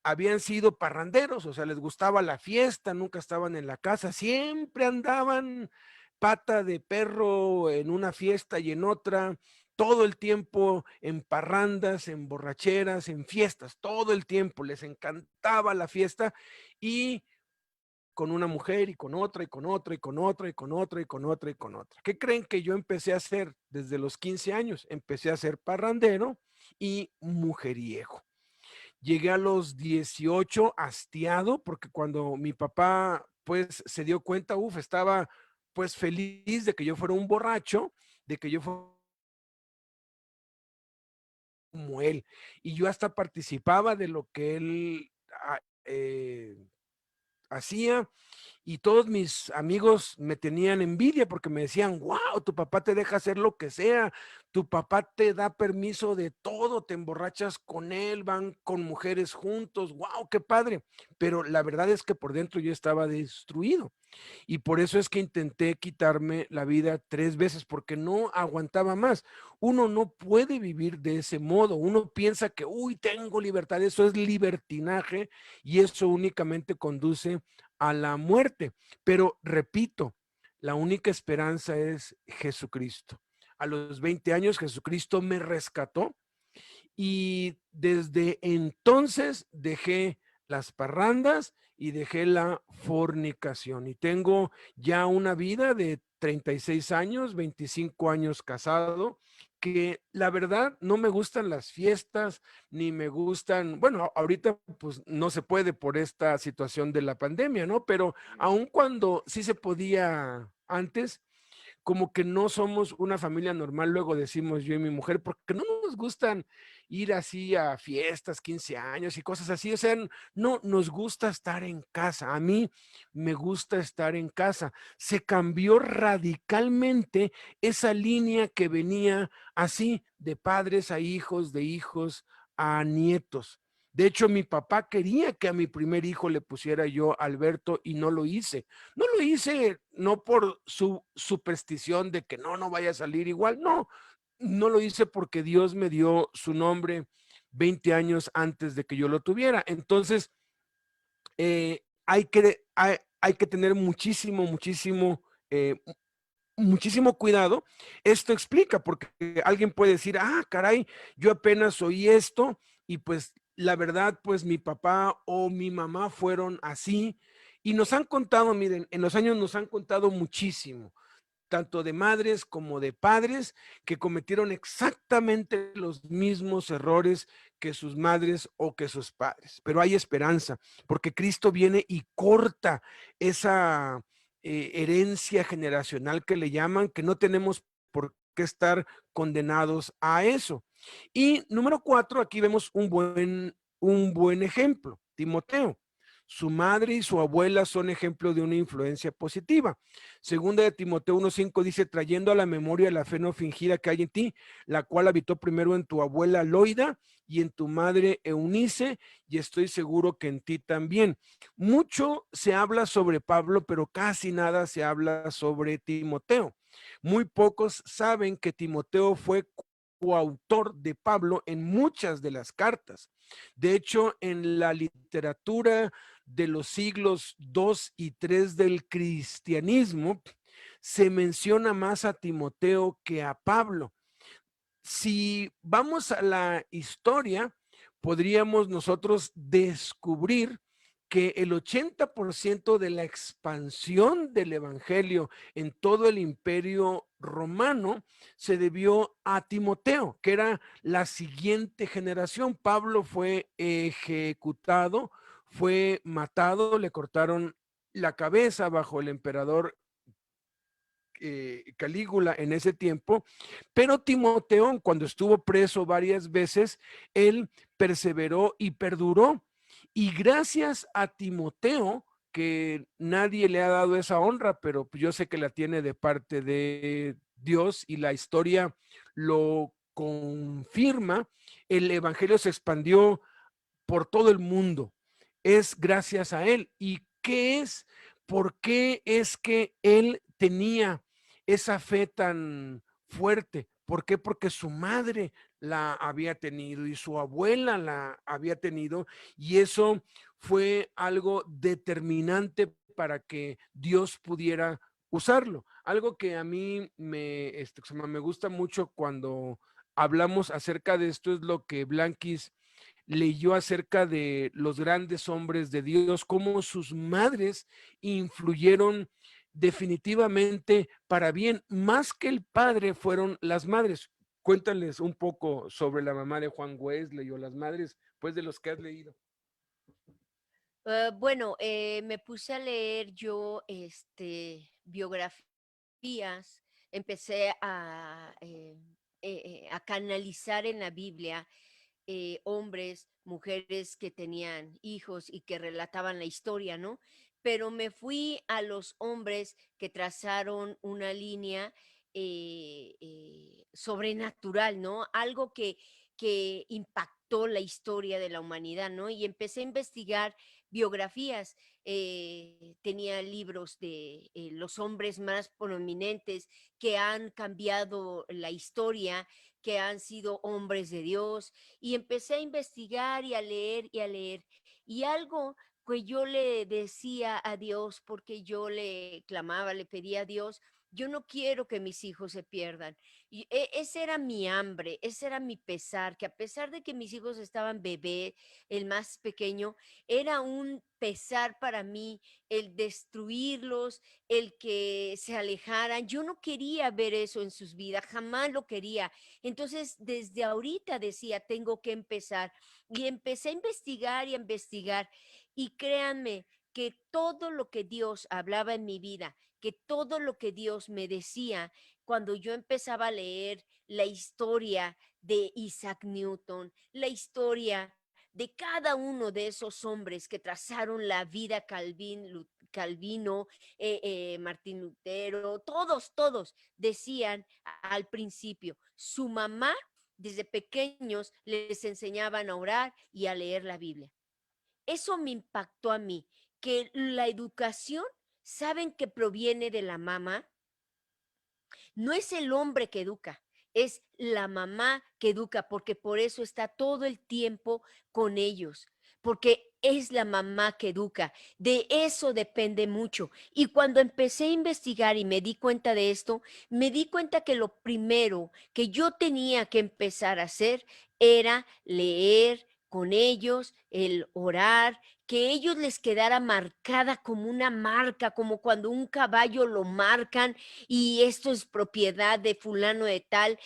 habían sido parranderos, o sea, les gustaba la fiesta, nunca estaban en la casa, siempre andaban pata de perro en una fiesta y en otra, todo el tiempo en parrandas, en borracheras, en fiestas, todo el tiempo les encantaba la fiesta, y con una mujer y con otra y con otra y con otra y con otra y con otra y con otra. ¿Qué creen que yo empecé a hacer desde los 15 años? Empecé a ser parrandero y mujeriego. Llegué a los 18 hastiado, porque cuando mi papá pues se dio cuenta, estaba pues feliz de que yo fuera un borracho, de que yo fuera como él, y yo hasta participaba de lo que él hacía, y todos mis amigos me tenían envidia porque me decían, wow, tu papá te deja hacer lo que sea, tu papá te da permiso de todo, te emborrachas con él, van con mujeres juntos, wow, qué padre. Pero la verdad es que por dentro yo estaba destruido. Y por eso es que intenté quitarme la vida 3 veces, porque no aguantaba más. Uno no puede vivir de ese modo. Uno piensa que, tengo libertad. Eso es libertinaje y eso únicamente conduce a la muerte. Pero repito, la única esperanza es Jesucristo. A los 20 años Jesucristo me rescató y desde entonces dejé las parrandas y dejé la fornicación. Y tengo ya una vida de 36 años, 25 años casado, que la verdad no me gustan las fiestas, ni me gustan, bueno, ahorita pues no se puede por esta situación de la pandemia, ¿no? Pero aun cuando sí se podía antes, como que no somos una familia normal, luego decimos yo y mi mujer, porque no nos gustan ir así a fiestas, 15 años y cosas así, o sea, no nos gusta estar en casa. A mí me gusta estar en casa. Se cambió radicalmente esa línea que venía así de padres a hijos, de hijos a nietos. De hecho, mi papá quería que a mi primer hijo le pusiera yo Alberto y no lo hice. No lo hice no por su superstición de que no vaya a salir igual, no lo hice porque Dios me dio su nombre 20 años antes de que yo lo tuviera. Entonces, hay que tener muchísimo cuidado. Esto explica, porque alguien puede decir, caray, yo apenas oí esto y pues la verdad, pues mi papá o mi mamá fueron así y nos han contado, miren, en los años nos han contado muchísimo, tanto de madres como de padres que cometieron exactamente los mismos errores que sus madres o que sus padres. Pero hay esperanza, porque Cristo viene y corta esa herencia generacional que le llaman, que no tenemos por qué estar condenados a eso. Y número 4, aquí vemos un buen un buen ejemplo, Timoteo. Su madre y su abuela son ejemplo de una influencia positiva. Segunda de Timoteo 1:5 dice, trayendo a la memoria la fe no fingida que hay en ti, la cual habitó primero en tu abuela Loida y en tu madre Eunice, y estoy seguro que en ti también. Mucho se habla sobre Pablo, pero casi nada se habla sobre Timoteo. Muy pocos saben que Timoteo fue coautor de Pablo en muchas de las cartas. De hecho, en la literatura de los siglos II y III del cristianismo, se menciona más a Timoteo que a Pablo. Si vamos a la historia, podríamos nosotros descubrir que el 80% de la expansión del evangelio en todo el imperio romano se debió a Timoteo, que era la siguiente generación. Pablo fue ejecutado, fue matado, le cortaron la cabeza bajo el emperador Calígula en ese tiempo, pero Timoteo, cuando estuvo preso varias veces, él perseveró y perduró. Y gracias a Timoteo, que nadie le ha dado esa honra, pero pues yo sé que la tiene de parte de Dios y la historia lo confirma, el evangelio se expandió por todo el mundo. Es gracias a él. ¿Y qué es? ¿Por qué es que él tenía esa fe tan fuerte? ¿Por qué? Porque su madre la había tenido y su abuela la había tenido, y eso fue algo determinante para que Dios pudiera usarlo. Algo que a mí me gusta mucho cuando hablamos acerca de esto es lo que Blanquis leyó acerca de los grandes hombres de Dios, cómo sus madres influyeron definitivamente para bien, más que el padre fueron las madres. Cuéntales un poco sobre la mamá de Juan Wesley o las madres, pues, de los que has leído. Bueno, me puse a leer yo biografías, empecé a canalizar en la Biblia hombres, mujeres que tenían hijos y que relataban la historia, ¿no? Pero me fui a los hombres que trazaron una línea sobrenatural, ¿no? Algo que impactó la historia de la humanidad, ¿no? Y empecé a investigar biografías. Tenía libros de los hombres más prominentes que han cambiado la historia, que han sido hombres de Dios, y empecé a investigar y a leer y a leer. Y algo que yo le decía a Dios, porque yo le clamaba, le pedía a Dios, yo no quiero que mis hijos se pierdan. Y ese era mi hambre, ese era mi pesar, que a pesar de que mis hijos estaban bebé, el más pequeño, era un pesar para mí el destruirlos, el que se alejaran. Yo no quería ver eso en sus vidas, jamás lo quería. Entonces, desde ahorita decía, tengo que empezar. Y empecé a investigar y a investigar. Y créanme que todo lo que Dios hablaba en mi vida, que todo lo que Dios me decía, cuando yo empezaba a leer la historia de Isaac Newton, la historia de cada uno de esos hombres que trazaron la vida Calvino, Martín Lutero, todos decían al principio, su mamá desde pequeños les enseñaban a orar y a leer la Biblia. Eso me impactó a mí, que la educación, saben que proviene de la mamá, no es el hombre que educa, es la mamá que educa, porque por eso está todo el tiempo con ellos, porque es la mamá que educa. De eso depende mucho. Y cuando empecé a investigar y me di cuenta de esto, me di cuenta que lo primero que yo tenía que empezar a hacer era leer con ellos, el orar, que ellos les quedara marcada como una marca, como cuando un caballo lo marcan y esto es propiedad de fulano de tal,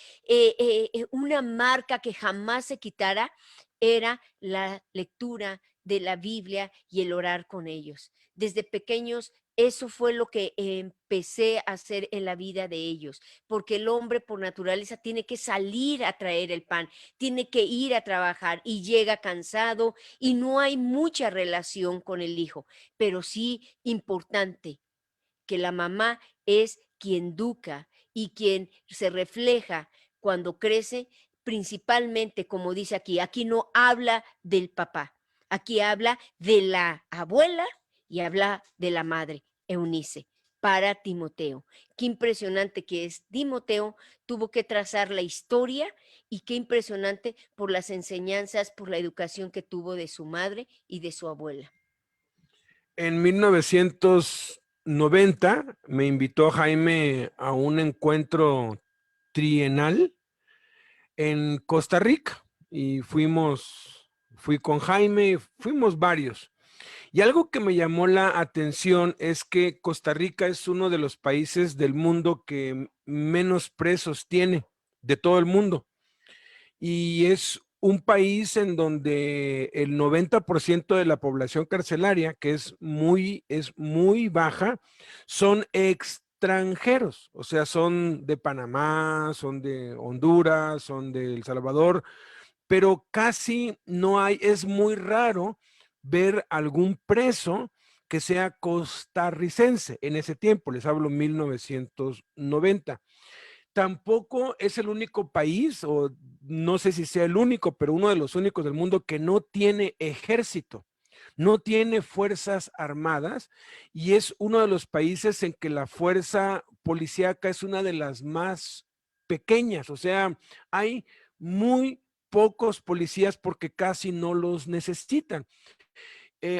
una marca que jamás se quitara era la lectura de la Biblia y el orar con ellos. Desde pequeños Eso fue lo que empecé a hacer en la vida de ellos, porque el hombre por naturaleza tiene que salir a traer el pan, tiene que ir a trabajar y llega cansado y no hay mucha relación con el hijo, pero sí importante que la mamá es quien educa y quien se refleja cuando crece, principalmente, como dice aquí, aquí no habla del papá, aquí habla de la abuela y habla de la madre, Eunice, para Timoteo. Qué impresionante que es Timoteo, tuvo que trazar la historia y qué impresionante por las enseñanzas, por la educación que tuvo de su madre y de su abuela. En 1990 me invitó Jaime a un encuentro trienal en Costa Rica y fui con Jaime, fuimos varios. Y algo que me llamó la atención es que Costa Rica es uno de los países del mundo que menos presos tiene de todo el mundo. Y es un país en donde el 90% de la población carcelaria, que es muy baja, son extranjeros, o sea, son de Panamá, son de Honduras, son de El Salvador, pero casi no hay, es muy raro ver algún preso que sea costarricense en ese tiempo, les hablo 1990. Tampoco es el único país, o no sé si sea el único, pero uno de los únicos del mundo que no tiene ejército, no tiene fuerzas armadas, y es uno de los países en que la fuerza policíaca es una de las más pequeñas, o sea, hay muy pocos policías porque casi no los necesitan.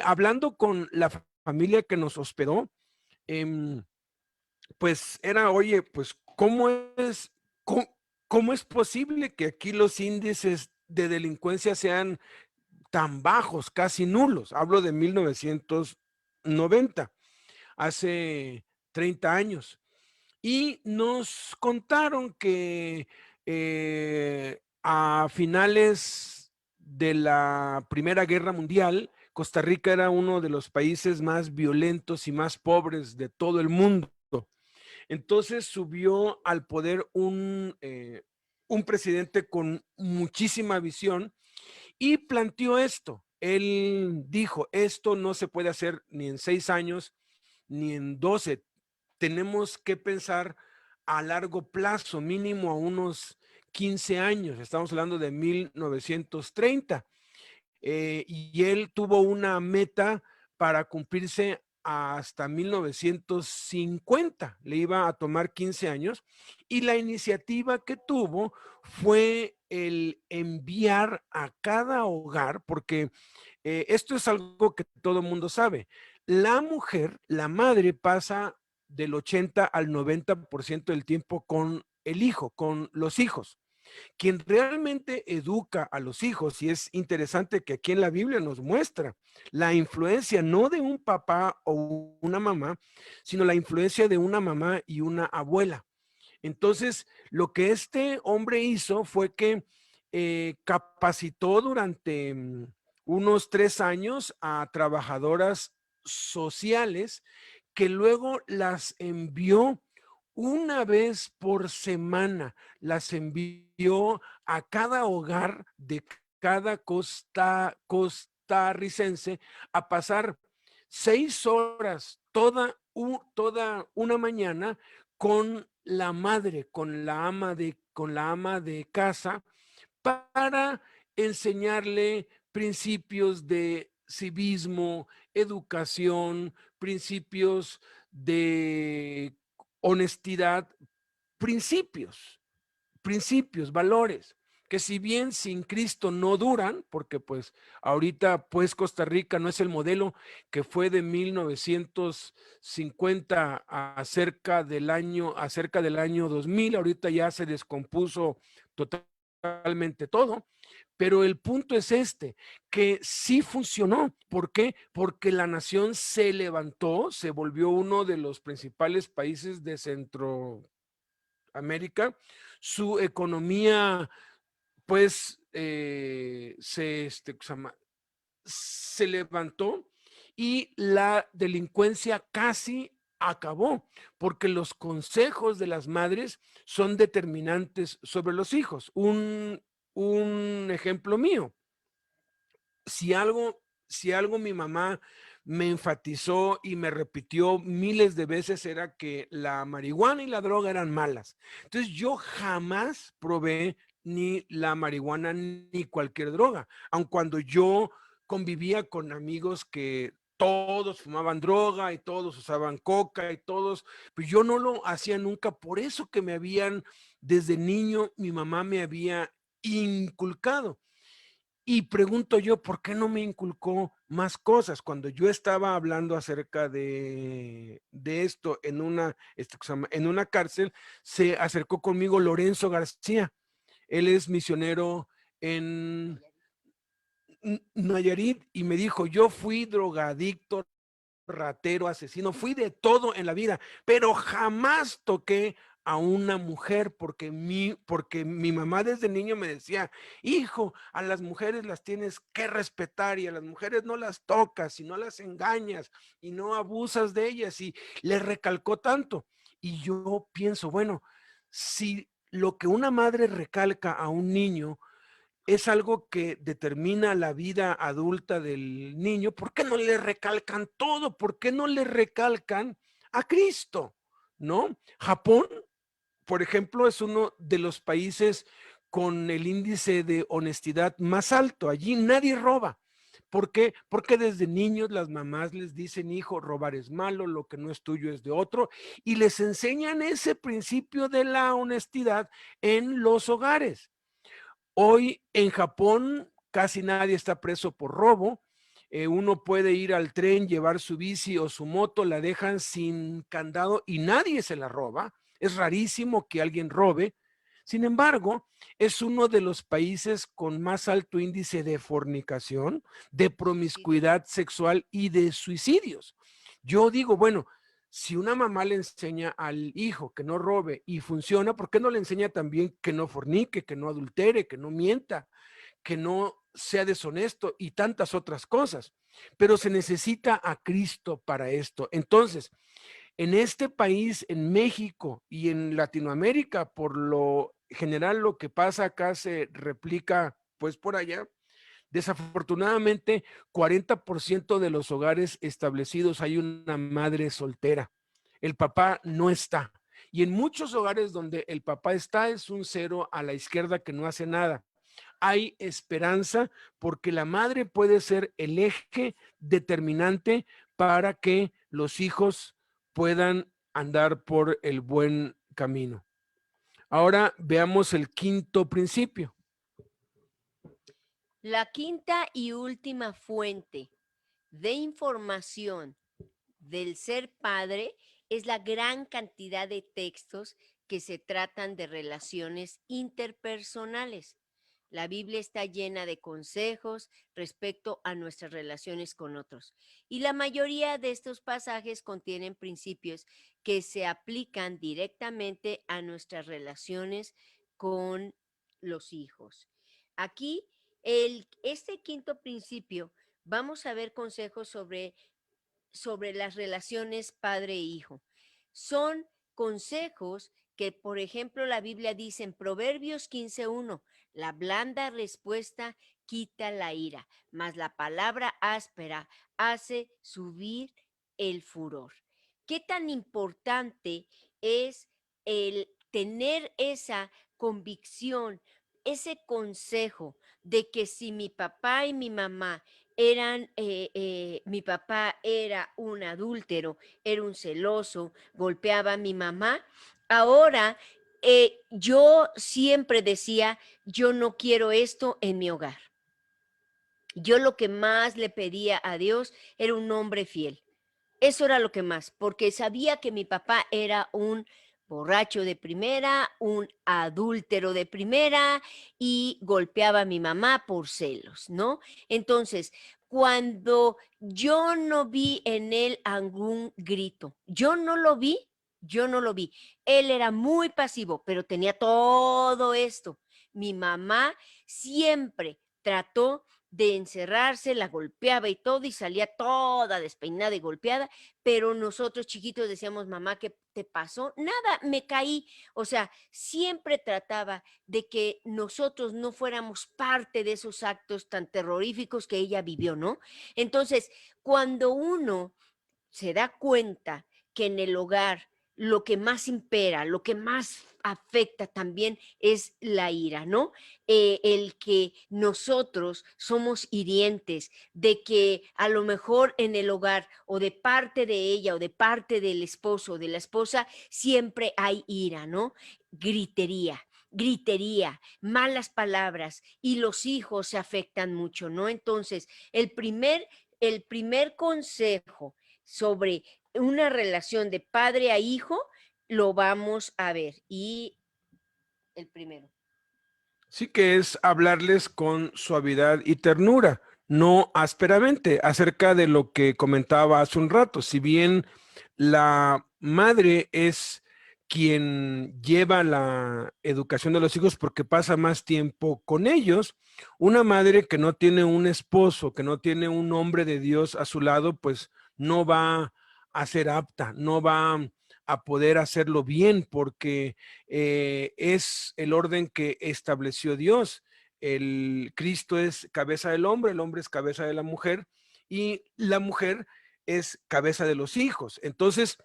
Hablando con la familia que nos hospedó, eh, pues era, oye, pues, cómo, cómo es posible que aquí los índices de delincuencia sean tan bajos, casi nulos? Hablo de 1990, hace 30 años. Y nos contaron que a finales de la Primera Guerra Mundial, Costa Rica era uno de los países más violentos y más pobres de todo el mundo. Entonces subió al poder un presidente con muchísima visión y planteó esto. Él dijo, esto no se puede hacer ni en 6 años, ni en 12. Tenemos que pensar a largo plazo, mínimo a unos 15 años. Estamos hablando de 1930. Y él tuvo una meta para cumplirse hasta 1950, le iba a tomar 15 años, y la iniciativa que tuvo fue el enviar a cada hogar, porque esto es algo que todo el mundo sabe, la mujer, la madre pasa del 80 al 90% del tiempo con el hijo, con los hijos. Quien realmente educa a los hijos, y es interesante que aquí en la Biblia nos muestra la influencia no de un papá o una mamá, sino la influencia de una mamá y una abuela. Entonces, lo que este hombre hizo fue que capacitó durante unos 3 años a trabajadoras sociales que luego las envió una vez por semana, las envió a cada hogar de cada costarricense a pasar 6 horas toda una mañana con la madre, con la ama de casa, para enseñarle principios de civismo, educación, principios de honestidad, principios, valores, que si bien sin Cristo no duran, porque pues ahorita pues Costa Rica no es el modelo que fue de 1950 a cerca del año 2000, ahorita ya se descompuso totalmente todo, pero el punto es este, que sí funcionó. ¿Por qué? Porque la nación se levantó, se volvió uno de los principales países de Centroamérica, su economía pues se levantó y la delincuencia casi acabó, porque los consejos de las madres son determinantes sobre los hijos. Un ejemplo mío, si algo, si algo mi mamá me enfatizó y me repitió miles de veces era que la marihuana y la droga eran malas. Entonces yo jamás probé ni la marihuana ni cualquier droga, aun cuando yo convivía con amigos que todos fumaban droga y todos usaban coca y todos, pues yo no lo hacía nunca, por eso que me habían, desde niño, mi mamá me había inculcado. Y pregunto yo, ¿por qué no me inculcó más cosas? Cuando yo estaba hablando acerca de esto en una cárcel, se acercó conmigo Lorenzo García. Él es misionero en Nayarit y me dijo, yo fui drogadicto, ratero, asesino, fui de todo en la vida, pero jamás toqué a una mujer porque mi mamá desde niño me decía, hijo, a las mujeres las tienes que respetar y a las mujeres no las tocas y no las engañas y no abusas de ellas y le recalcó tanto. Y yo pienso, bueno, si lo que una madre recalca a un niño es algo que determina la vida adulta del niño, ¿por qué no le recalcan todo? ¿Por qué no le recalcan a Cristo? ¿No? Japón, por ejemplo, es uno de los países con el índice de honestidad más alto. Allí nadie roba. ¿Por qué? Porque desde niños las mamás les dicen, hijo, robar es malo, lo que no es tuyo es de otro, y les enseñan ese principio de la honestidad en los hogares. Hoy en Japón casi nadie está preso por robo. Uno puede ir al tren, llevar su bici o su moto, la dejan sin candado y nadie se la roba. Es rarísimo que alguien robe. Sin embargo, es uno de los países con más alto índice de fornicación, de promiscuidad sexual y de suicidios. Yo digo, bueno, si una mamá le enseña al hijo que no robe y funciona, ¿por qué no le enseña también que no fornique, que no adultere, que no mienta, que no sea deshonesto y tantas otras cosas? Pero se necesita a Cristo para esto. Entonces, en este país, en México y en Latinoamérica, por lo general lo que pasa acá se replica pues por allá. Desafortunadamente, 40% de los hogares establecidos hay una madre soltera. El papá no está. Y en muchos hogares donde el papá está es un cero a la izquierda que no hace nada. Hay esperanza porque la madre puede ser el eje determinante para que los hijos puedan andar por el buen camino. Ahora veamos el quinto principio. La quinta y última fuente de información del ser padre es la gran cantidad de textos que se tratan de relaciones interpersonales. La Biblia está llena de consejos respecto a nuestras relaciones con otros. Y la mayoría de estos pasajes contienen principios que se aplican directamente a nuestras relaciones con los hijos. Aquí, este quinto principio, vamos a ver consejos sobre las relaciones padre e hijo. Son consejos que, por ejemplo, la Biblia dice en Proverbios 15:1, la blanda respuesta quita la ira, mas la palabra áspera hace subir el furor. ¿Qué tan importante es el tener esa convicción, ese consejo de que si mi papá y mi mamá mi papá era un adúltero, era un celoso, golpeaba a mi mamá. Ahora, yo siempre decía, yo no quiero esto en mi hogar. Yo lo que más le pedía a Dios era un hombre fiel. Eso era lo que más, porque sabía que mi papá era un borracho de primera, un adúltero de primera y golpeaba a mi mamá por celos, ¿no? Entonces, cuando yo no vi en él algún grito, yo no lo vi. Él era muy pasivo, pero tenía todo esto. Mi mamá siempre trató de encerrarse, la golpeaba y todo, y salía toda despeinada y golpeada, pero nosotros chiquitos decíamos: "Mamá, ¿qué te pasó?". "Nada, me caí". O sea, siempre trataba de que nosotros no fuéramos parte de esos actos tan terroríficos que ella vivió, ¿no? Entonces, cuando uno se da cuenta que en el hogar lo que más impera, lo que más afecta también es la ira, ¿no? El que nosotros somos hirientes, de que a lo mejor en el hogar o de parte de ella o de parte del esposo o de la esposa siempre hay ira, ¿no? Gritería, malas palabras y los hijos se afectan mucho, ¿no? Entonces, el primer consejo sobre una relación de padre a hijo, lo vamos a ver. Y el primero. Sí, que es hablarles con suavidad y ternura, no ásperamente, acerca de lo que comentaba hace un rato. Si bien la madre es quien lleva la educación de los hijos porque pasa más tiempo con ellos, una madre que no tiene un esposo, que no tiene un hombre de Dios a su lado, pues no va a ser apta, no va a poder hacerlo bien porque es el orden que estableció Dios. El Cristo es cabeza del hombre, el hombre es cabeza de la mujer y la mujer es cabeza de los hijos. Entonces,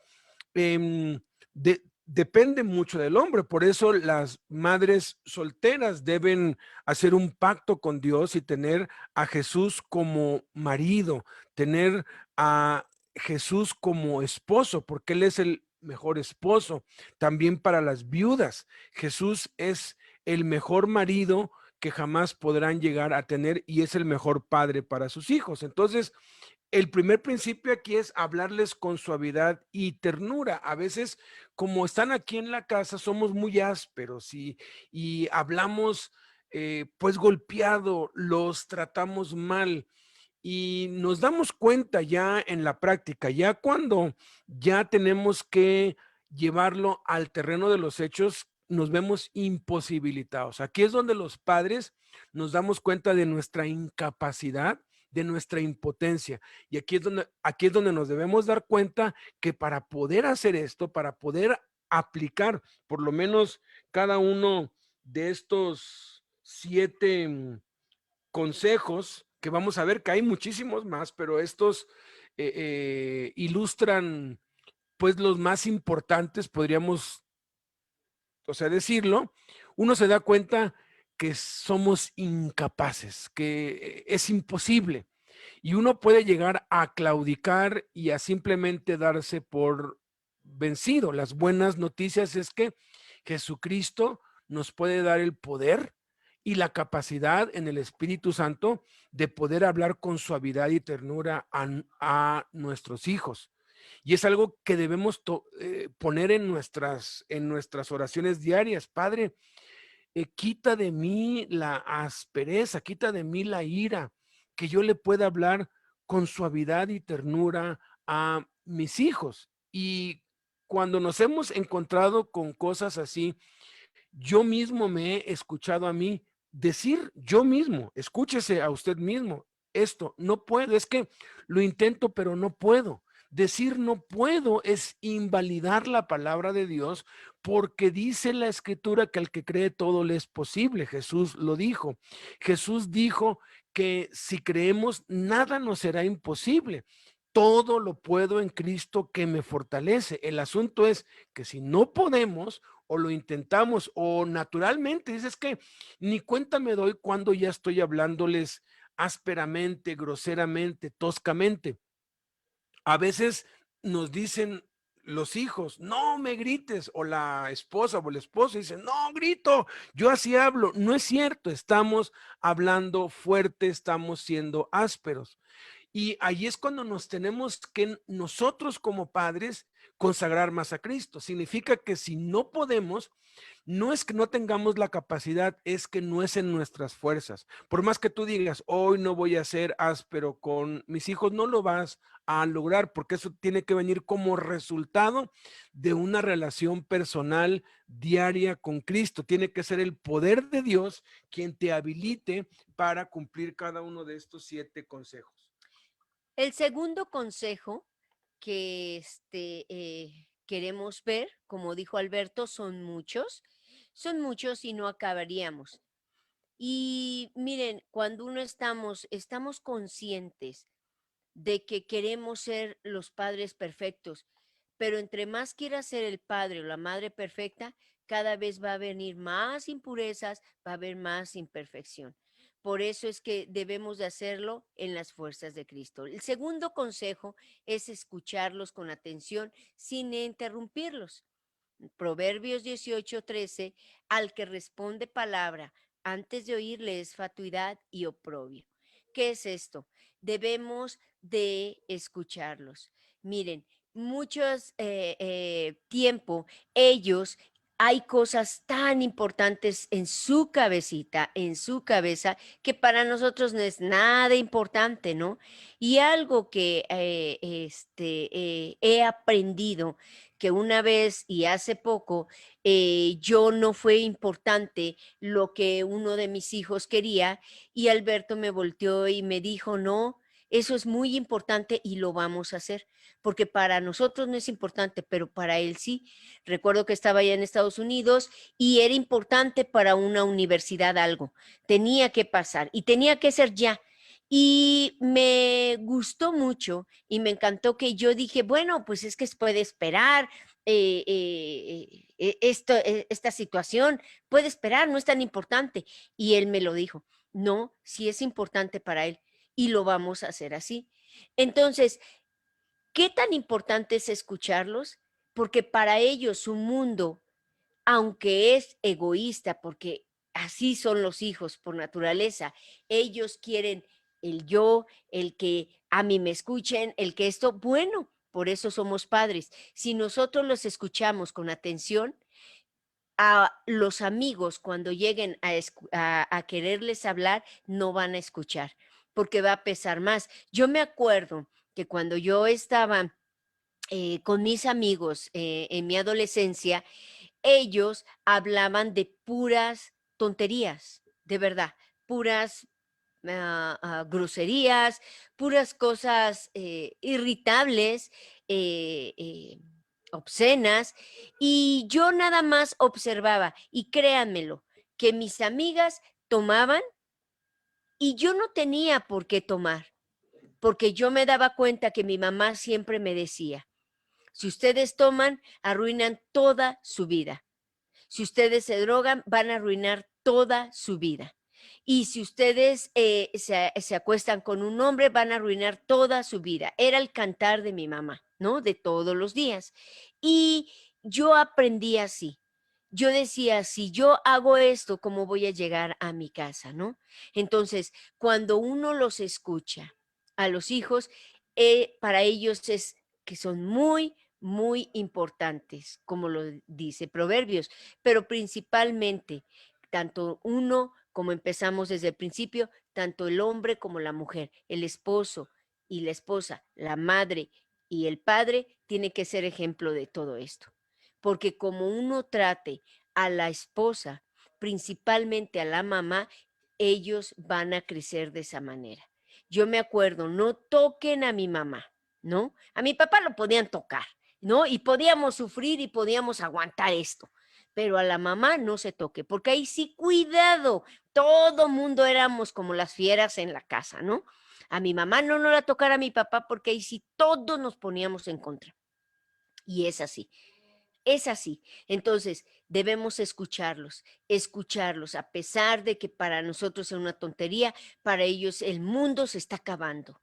depende mucho del hombre, por eso las madres solteras deben hacer un pacto con Dios y tener a Jesús como marido, tener a Jesús como esposo, porque Él es el mejor esposo. También para las viudas, Jesús es el mejor marido que jamás podrán llegar a tener y es el mejor padre para sus hijos. Entonces, el primer principio aquí es hablarles con suavidad y ternura. A veces, como están aquí en la casa, somos muy ásperos y hablamos pues golpeado, los tratamos mal y nos damos cuenta ya en la práctica, ya cuando ya tenemos que llevarlo al terreno de los hechos, nos vemos imposibilitados. Aquí es donde los padres nos damos cuenta de nuestra incapacidad, de nuestra impotencia. Y aquí es donde nos debemos dar cuenta que para poder hacer esto, para poder aplicar por lo menos cada uno de estos 7 consejos, que vamos a ver que hay muchísimos más, pero estos ilustran pues los más importantes, podríamos, o sea, decirlo, uno se da cuenta que somos incapaces, que es imposible. Y uno puede llegar a claudicar y a simplemente darse por vencido. Las buenas noticias es que Jesucristo nos puede dar el poder y la capacidad en el Espíritu Santo de poder hablar con suavidad y ternura a nuestros hijos. Y es algo que debemos poner en nuestras oraciones diarias. Padre, quita de mí la aspereza, quita de mí la ira, que yo le pueda hablar con suavidad y ternura a mis hijos. Y cuando nos hemos encontrado con cosas así, yo mismo me he escuchado a mí decir, yo mismo, escúchese a usted mismo, esto, no puedo, es que lo intento, pero no puedo. Decir no puedo es invalidar la palabra de Dios porque dice la escritura que al que cree todo le es posible. Jesús lo dijo. Jesús dijo que si creemos nada nos será imposible. Todo lo puedo en Cristo que me fortalece. El asunto es que si no podemos o lo intentamos o naturalmente dices que ni cuenta me doy cuando ya estoy hablándoles ásperamente, groseramente, toscamente. A veces nos dicen los hijos, no me grites, o la esposa o el esposo dice, no grito, yo así hablo. No es cierto, estamos hablando fuerte, estamos siendo ásperos. Y ahí es cuando nos tenemos que nosotros como padres consagrar más a Cristo. Significa que si no podemos, no es que no tengamos la capacidad, es que no es en nuestras fuerzas. Por más que tú digas, hoy no voy a ser áspero con mis hijos, no lo vas a lograr, porque eso tiene que venir como resultado de una relación personal diaria con Cristo. Tiene que ser el poder de Dios quien te habilite para cumplir cada uno de estos 7 consejos. El segundo consejo que queremos ver, como dijo Alberto, son muchos y no acabaríamos. Y miren, cuando estamos conscientes de que queremos ser los padres perfectos, pero entre más quiera ser el padre o la madre perfecta, cada vez va a venir más impurezas, va a haber más imperfección. Por eso es que debemos de hacerlo en las fuerzas de Cristo. El segundo consejo es escucharlos con atención sin interrumpirlos. Proverbios 18:13, al que responde palabra antes de oírle es fatuidad y oprobio. ¿Qué es esto? Debemos de escucharlos. Miren, muchos tiempo ellos hay cosas tan importantes en su cabecita, en su cabeza, que para nosotros no es nada importante, ¿no? Y algo que he aprendido que una vez y hace poco yo no fue importante lo que uno de mis hijos quería y Alberto me volteó y me dijo, no, eso es muy importante y lo vamos a hacer, porque para nosotros no es importante, pero para él sí. Recuerdo que estaba allá en Estados Unidos y era importante para una universidad algo, tenía que pasar y tenía que ser ya. Y me gustó mucho y me encantó que yo dije, bueno, pues es que puede esperar, esta situación puede esperar, no es tan importante. Y él me lo dijo, no, sí es importante para él y lo vamos a hacer así. Entonces, ¿qué tan importante es escucharlos? Porque para ellos su mundo, aunque es egoísta, porque así son los hijos por naturaleza, ellos quieren el yo, el que a mí me escuchen, el que esto, bueno, por eso somos padres. Si nosotros los escuchamos con atención, a los amigos cuando lleguen a quererles hablar, no van a escuchar, porque va a pesar más. Yo me acuerdo que cuando yo estaba con mis amigos en mi adolescencia, ellos hablaban de puras tonterías, de verdad, puras groserías, puras cosas irritables, eh, eh, obscenas, y yo nada más observaba, y créanmelo, que mis amigas tomaban y yo no tenía por qué tomar, porque yo me daba cuenta que mi mamá siempre me decía, si ustedes toman, arruinan toda su vida. Si ustedes se drogan, van a arruinar toda su vida. Y si ustedes se acuestan con un hombre, van a arruinar toda su vida. Era el cantar de mi mamá, ¿no? De todos los días. Y yo aprendí así. Yo decía, si yo hago esto, ¿cómo voy a llegar a mi casa, no? Entonces, cuando uno los escucha a los hijos, para ellos es que son muy, muy importantes, como lo dice Proverbios, pero principalmente, tanto uno, como empezamos desde el principio, tanto el hombre como la mujer, el esposo y la esposa, la madre y el padre, tiene que ser ejemplo de todo esto. Porque como uno trate a la esposa, principalmente a la mamá, ellos van a crecer de esa manera. Yo me acuerdo, no toquen a mi mamá, ¿no? A mi papá lo podían tocar, ¿no? Y podíamos sufrir y podíamos aguantar esto, pero a la mamá no se toque, porque ahí sí, cuidado, todo mundo éramos como las fieras en la casa, ¿no? A mi mamá no la tocara a mi papá, porque ahí sí todos nos poníamos en contra. Y es así. Es así. Entonces, debemos escucharlos, a pesar de que para nosotros es una tontería, para ellos el mundo se está acabando.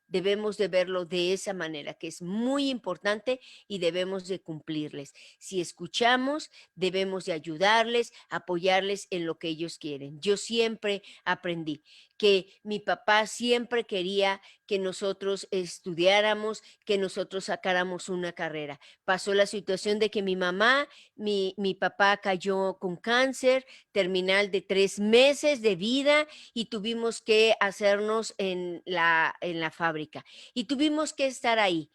Debemos de verlo de esa manera, que es muy importante y debemos de cumplirles. Si escuchamos, debemos de ayudarles, apoyarles en lo que ellos quieren. Yo siempre aprendí que mi papá siempre quería que nosotros estudiáramos, que nosotros sacáramos una carrera. Pasó la situación de que mi mamá, mi papá cayó con cáncer terminal de 3 meses de vida y tuvimos que hacernos en la fábrica. Y tuvimos que estar ahí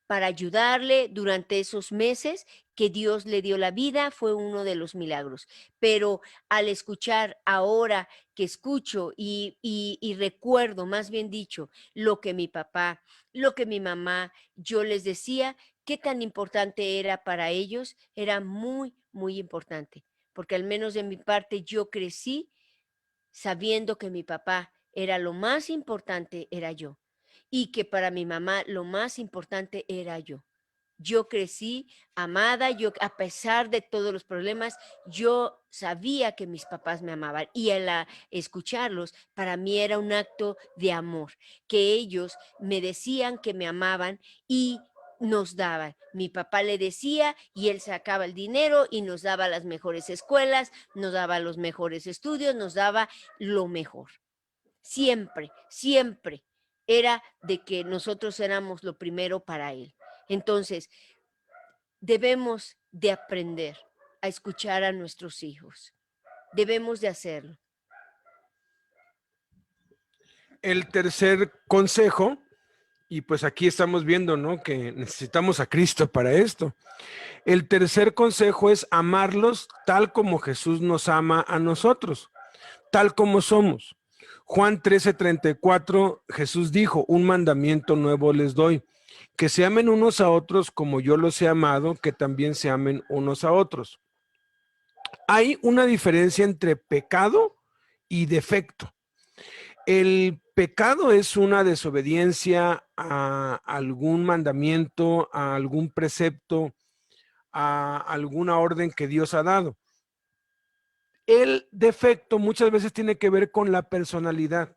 para ayudarle durante esos meses que Dios le dio la vida, fue uno de los milagros. Pero al escuchar ahora que escucho y recuerdo, más bien dicho, lo que mi papá, lo que mi mamá, yo les decía, qué tan importante era para ellos, era muy, muy importante, porque al menos de mi parte yo crecí sabiendo que mi papá era lo más importante, era yo, y que para mi mamá lo más importante era yo. Yo crecí amada, yo a pesar de todos los problemas, yo sabía que mis papás me amaban y al escucharlos, para mí era un acto de amor, que ellos me decían que me amaban y nos daban. Mi papá le decía y él sacaba el dinero y nos daba las mejores escuelas, nos daba los mejores estudios, nos daba lo mejor. Siempre, siempre era de que nosotros éramos lo primero para él. Entonces, debemos de aprender a escuchar a nuestros hijos. Debemos de hacerlo. El tercer consejo, y pues aquí estamos viendo, ¿no? Que necesitamos a Cristo para esto. El tercer consejo es amarlos tal como Jesús nos ama a nosotros, tal como somos. Juan 13:34, Jesús dijo, un mandamiento nuevo les doy, que se amen unos a otros como yo los he amado, que también se amen unos a otros. Hay una diferencia entre pecado y defecto. El pecado es una desobediencia a algún mandamiento, a algún precepto, a alguna orden que Dios ha dado. El defecto muchas veces tiene que ver con la personalidad.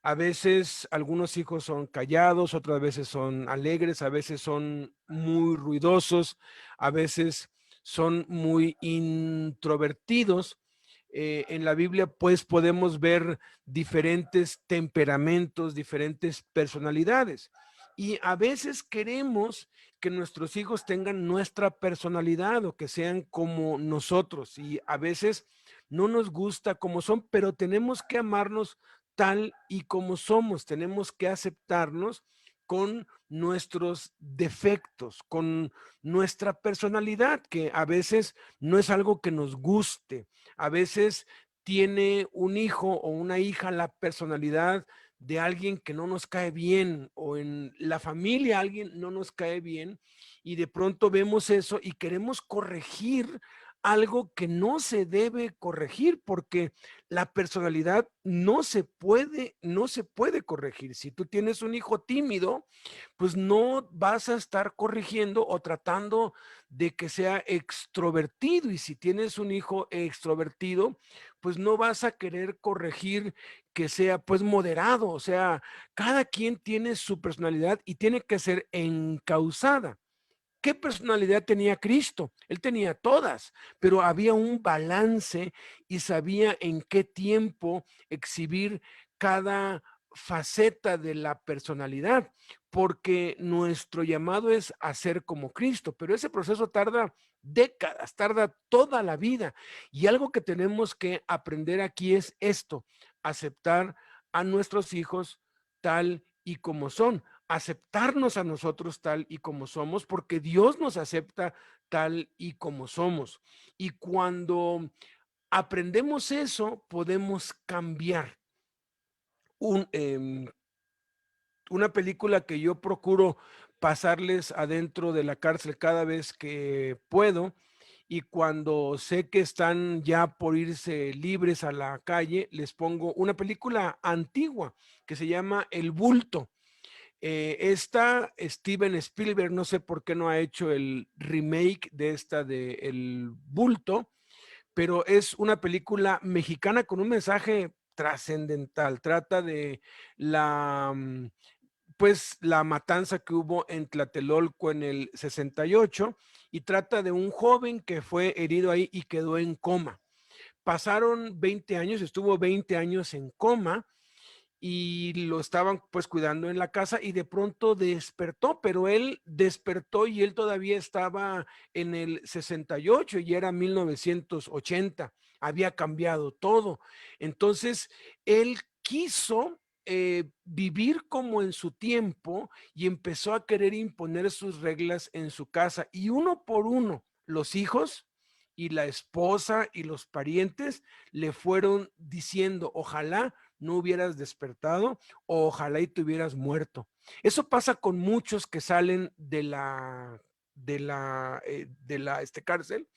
A veces algunos hijos son callados, otras veces son alegres, a veces son muy ruidosos, a veces son muy introvertidos. En la Biblia pues podemos ver diferentes temperamentos, diferentes personalidades. Y a veces queremos que nuestros hijos tengan nuestra personalidad o que sean como nosotros. Y a veces no nos gusta como son, pero tenemos que amarnos tal y como somos, tenemos que aceptarnos con nuestros defectos, con nuestra personalidad, que a veces no es algo que nos guste, a veces tiene un hijo o una hija la personalidad de alguien que no nos cae bien o en la familia alguien no nos cae bien y de pronto vemos eso y queremos corregir algo que no se debe corregir porque la personalidad no se puede corregir. Si tú tienes un hijo tímido, pues no vas a estar corrigiendo o tratando de que sea extrovertido. Y si tienes un hijo extrovertido, pues no vas a querer corregir que sea pues moderado. O sea, cada quien tiene su personalidad y tiene que ser encauzada. ¿Qué personalidad tenía Cristo? Él tenía todas, pero había un balance y sabía en qué tiempo exhibir cada faceta de la personalidad, porque nuestro llamado es a ser como Cristo, pero ese proceso tarda décadas, tarda toda la vida. Y algo que tenemos que aprender aquí es esto, aceptar a nuestros hijos tal y como son, aceptarnos a nosotros tal y como somos, porque Dios nos acepta tal y como somos. Y cuando aprendemos eso, podemos cambiar. Un, una película que yo procuro pasarles adentro de la cárcel cada vez que puedo y cuando sé que están ya por irse libres a la calle, les pongo una película antigua que se llama El Bulto. Esta Steven Spielberg, no sé por qué no ha hecho el remake de esta de El Bulto, pero es una película mexicana con un mensaje trascendental. Trata de la, pues, la matanza que hubo en Tlatelolco en el 68 y trata de un joven que fue herido ahí y quedó en coma pasaron 20 años, estuvo 20 años en coma y lo estaban pues cuidando en la casa y de pronto despertó, pero él despertó y él todavía estaba en el 68 y era 1980, había cambiado todo. Entonces, él quiso vivir como en su tiempo y empezó a querer imponer sus reglas en su casa y uno por uno, los hijos y la esposa y los parientes le fueron diciendo, ojalá no hubieras despertado o ojalá y te hubieras muerto. Eso pasa con muchos que salen de la cárcel,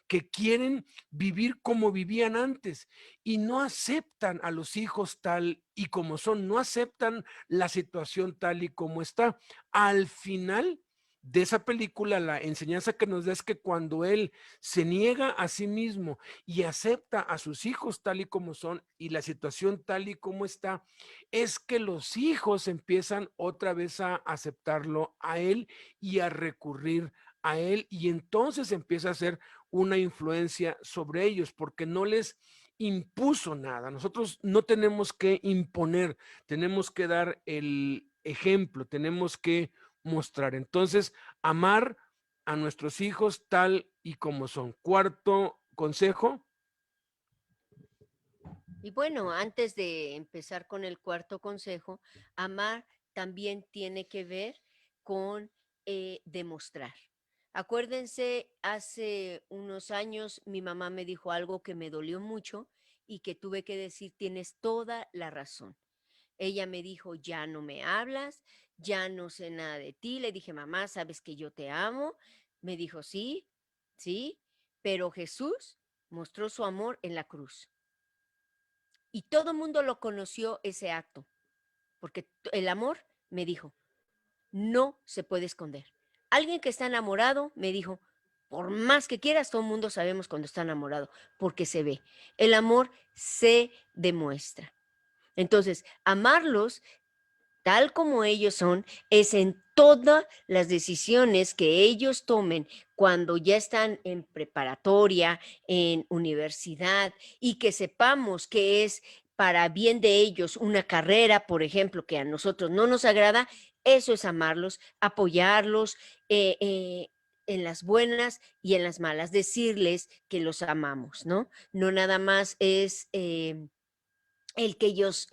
que quieren vivir como vivían antes y no aceptan a los hijos tal y como son, no aceptan la situación tal y como está. Al final de esa película, la enseñanza que nos da es que cuando él se niega a sí mismo y acepta a sus hijos tal y como son y la situación tal y como está, es que los hijos empiezan otra vez a aceptarlo a él y a recurrir a él y entonces empieza a ser una influencia sobre ellos porque no les impuso nada. Nosotros no tenemos que imponer, tenemos que dar el ejemplo, tenemos que mostrar. Entonces, amar a nuestros hijos tal y como son. Cuarto consejo. Y bueno, antes de empezar con el cuarto consejo, amar también tiene que ver con demostrar. Acuérdense, hace unos años mi mamá me dijo algo que me dolió mucho y que tuve que decir, tienes toda la razón. Ella me dijo, ya no me hablas, ya no sé nada de ti. Le dije, mamá, ¿sabes que yo te amo? Me dijo, sí, sí, pero Jesús mostró su amor en la cruz. Y todo el mundo lo conoció ese acto, porque el amor, me dijo, no se puede esconder. Alguien que está enamorado, me dijo, por más que quieras, todo el mundo sabemos cuando está enamorado, porque se ve. El amor se demuestra. Entonces, amarlos tal como ellos son, es en todas las decisiones que ellos tomen cuando ya están en preparatoria, en universidad, y que sepamos que es para bien de ellos una carrera, por ejemplo, que a nosotros no nos agrada, eso es amarlos, apoyarlos en las buenas y en las malas, decirles que los amamos, ¿no? No nada más es el que ellos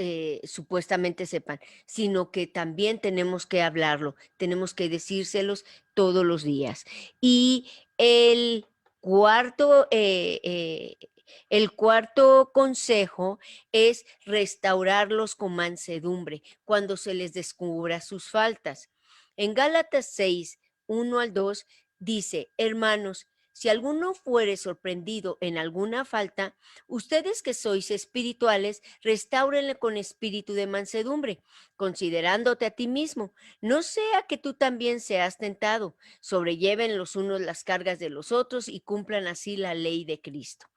supuestamente sepan, sino que también tenemos que hablarlo, tenemos que decírselos todos los días. Y el cuarto, el cuarto consejo es restaurarlos con mansedumbre cuando se les descubra sus faltas. En Gálatas 6, 1 al 2 dice, hermanos, si alguno fuere sorprendido en alguna falta, ustedes que sois espirituales, restáurenle con espíritu de mansedumbre, considerándote a ti mismo. No sea que tú también seas tentado. Sobrelleven los unos las cargas de los otros y cumplan así la ley de Cristo.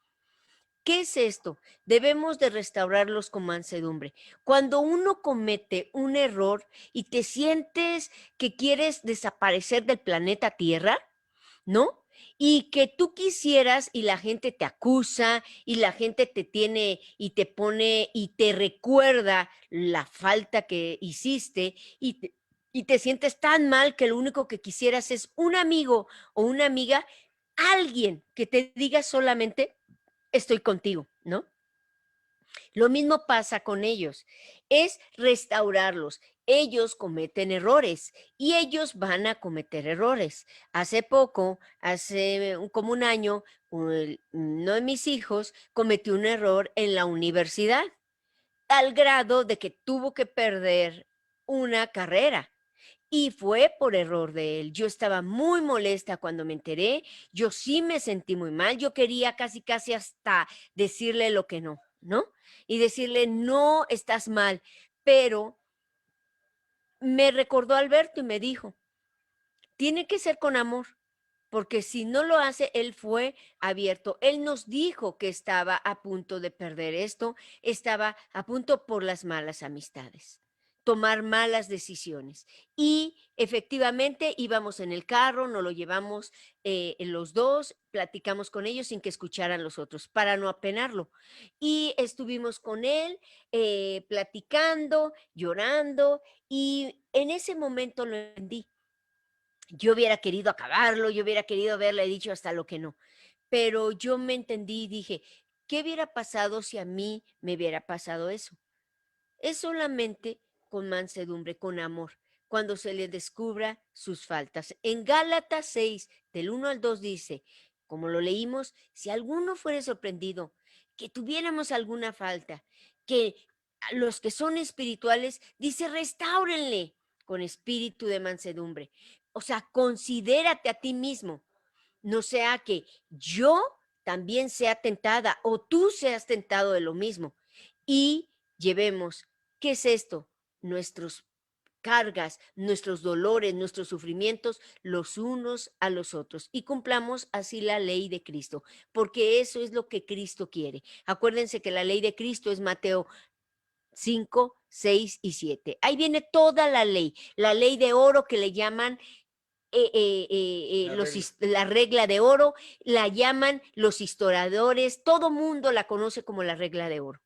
¿Qué es esto? Debemos de restaurarlos con mansedumbre. Cuando uno comete un error y te sientes que quieres desaparecer del planeta Tierra, ¿no? Y que tú quisieras y la gente te acusa y la gente te tiene y te pone y te recuerda la falta que hiciste y te sientes tan mal que lo único que quisieras es un amigo o una amiga, alguien que te diga solamente, estoy contigo, ¿no? Lo mismo pasa con ellos, es restaurarlos. Ellos cometen errores y ellos van a cometer errores. Hace poco, como un año, uno de mis hijos cometió un error en la universidad, al grado de que tuvo que perder una carrera. Y fue por error de él. Yo estaba muy molesta cuando me enteré. Yo sí me sentí muy mal. Yo quería casi, casi hasta decirle lo que no, ¿no? Y decirle, no, estás mal. Pero me recordó Alberto y me dijo, tiene que ser con amor, porque si no lo hace, él fue abierto. Él nos dijo que estaba a punto de perder esto, estaba a punto por las malas amistades. tomar malas decisiones. Y efectivamente íbamos en el carro, nos lo llevamos en los dos, platicamos con ellos sin que escucharan los otros, para no apenarlo. Y estuvimos con él platicando, llorando, y en ese momento lo entendí. Yo hubiera querido acabarlo, yo hubiera querido haberle dicho hasta lo que no, pero yo me entendí y dije, ¿qué hubiera pasado si a mí me hubiera pasado eso? Es solamente con mansedumbre, con amor, cuando se le descubra sus faltas. En Gálatas 6, del 1 al 2 dice, como lo leímos, si alguno fuere sorprendido, que tuviéramos alguna falta, que a los que son espirituales, dice, restáurenle con espíritu de mansedumbre. O sea, considérate a ti mismo, no sea que yo también sea tentada o tú seas tentado de lo mismo y llevemos, ¿qué es esto? Nuestros cargas, nuestros dolores, nuestros sufrimientos los unos a los otros y cumplamos así la ley de Cristo, porque eso es lo que Cristo quiere. Acuérdense que la ley de Cristo es Mateo 5, 6 y 7. Ahí viene toda la ley de oro que le llaman La regla. la regla de oro, la llaman los historiadores, todo mundo la conoce como la regla de oro.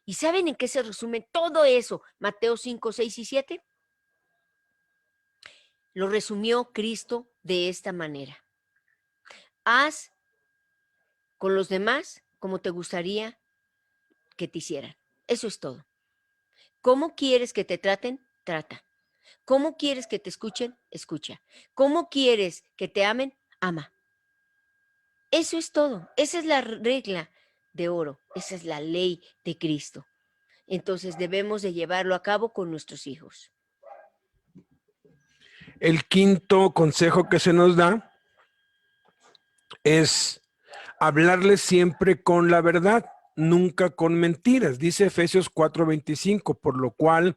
¿Y saben en qué se resume todo eso? Mateo 5, 6 y 7. Lo resumió Cristo de esta manera. Haz con los demás como te gustaría que te hicieran. Eso es todo. ¿Cómo quieres que te traten? Trata. ¿Cómo quieres que te escuchen? Escucha. ¿Cómo quieres que te amen? Ama. Eso es todo. Esa es la regla de oro. Esa es la ley de Cristo. Entonces debemos de llevarlo a cabo con nuestros hijos. El quinto consejo que se nos da es hablarles siempre con la verdad, nunca con mentiras. Dice Efesios 4:25, por lo cual,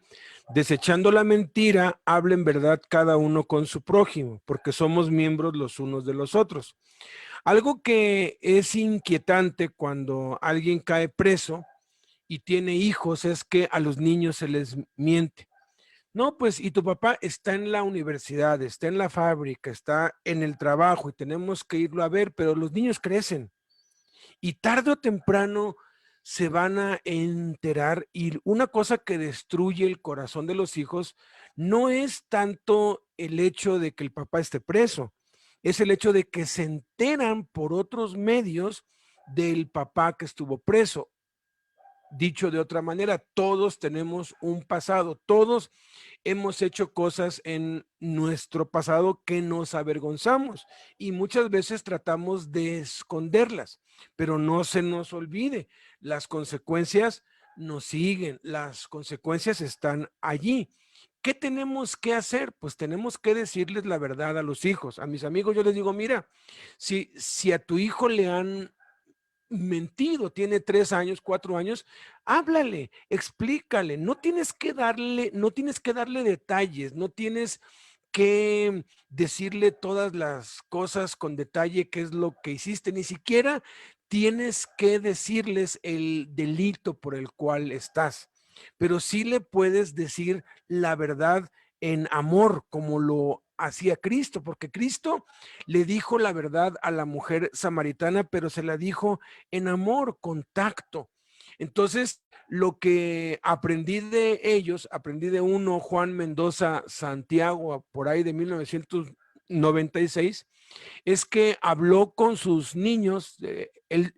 desechando la mentira, hablen verdad cada uno con su prójimo, porque somos miembros los unos de los otros. Algo que es inquietante cuando alguien cae preso y tiene hijos es que a los niños se les miente. No, pues, y tu papá está en la universidad, está en la fábrica, está en el trabajo y tenemos que irlo a ver, pero los niños crecen y tarde o temprano se van a enterar, y una cosa que destruye el corazón de los hijos no es tanto el hecho de que el papá esté preso, es el hecho de que se enteran por otros medios del papá que estuvo preso. Dicho de otra manera, todos tenemos un pasado, todos hemos hecho cosas en nuestro pasado que nos avergonzamos y muchas veces tratamos de esconderlas, pero no se nos olvide, las consecuencias nos siguen, las consecuencias están allí. ¿Qué tenemos que hacer? Pues tenemos que decirles la verdad a los hijos. A mis amigos yo les digo, mira, si a tu hijo le han mentido, tiene 3 años, 4 años, háblale, explícale, no tienes que darle detalles, no tienes que decirle todas las cosas con detalle, qué es lo que hiciste, ni siquiera tienes que decirles el delito por el cual estás, pero sí le puedes decir la verdad en amor, como lo hacía Cristo, porque Cristo le dijo la verdad a la mujer samaritana, pero se la dijo en amor, con tacto. Entonces, lo que aprendí de ellos, aprendí de uno, Juan Mendoza Santiago, por ahí de 1996, es que habló con sus niños, él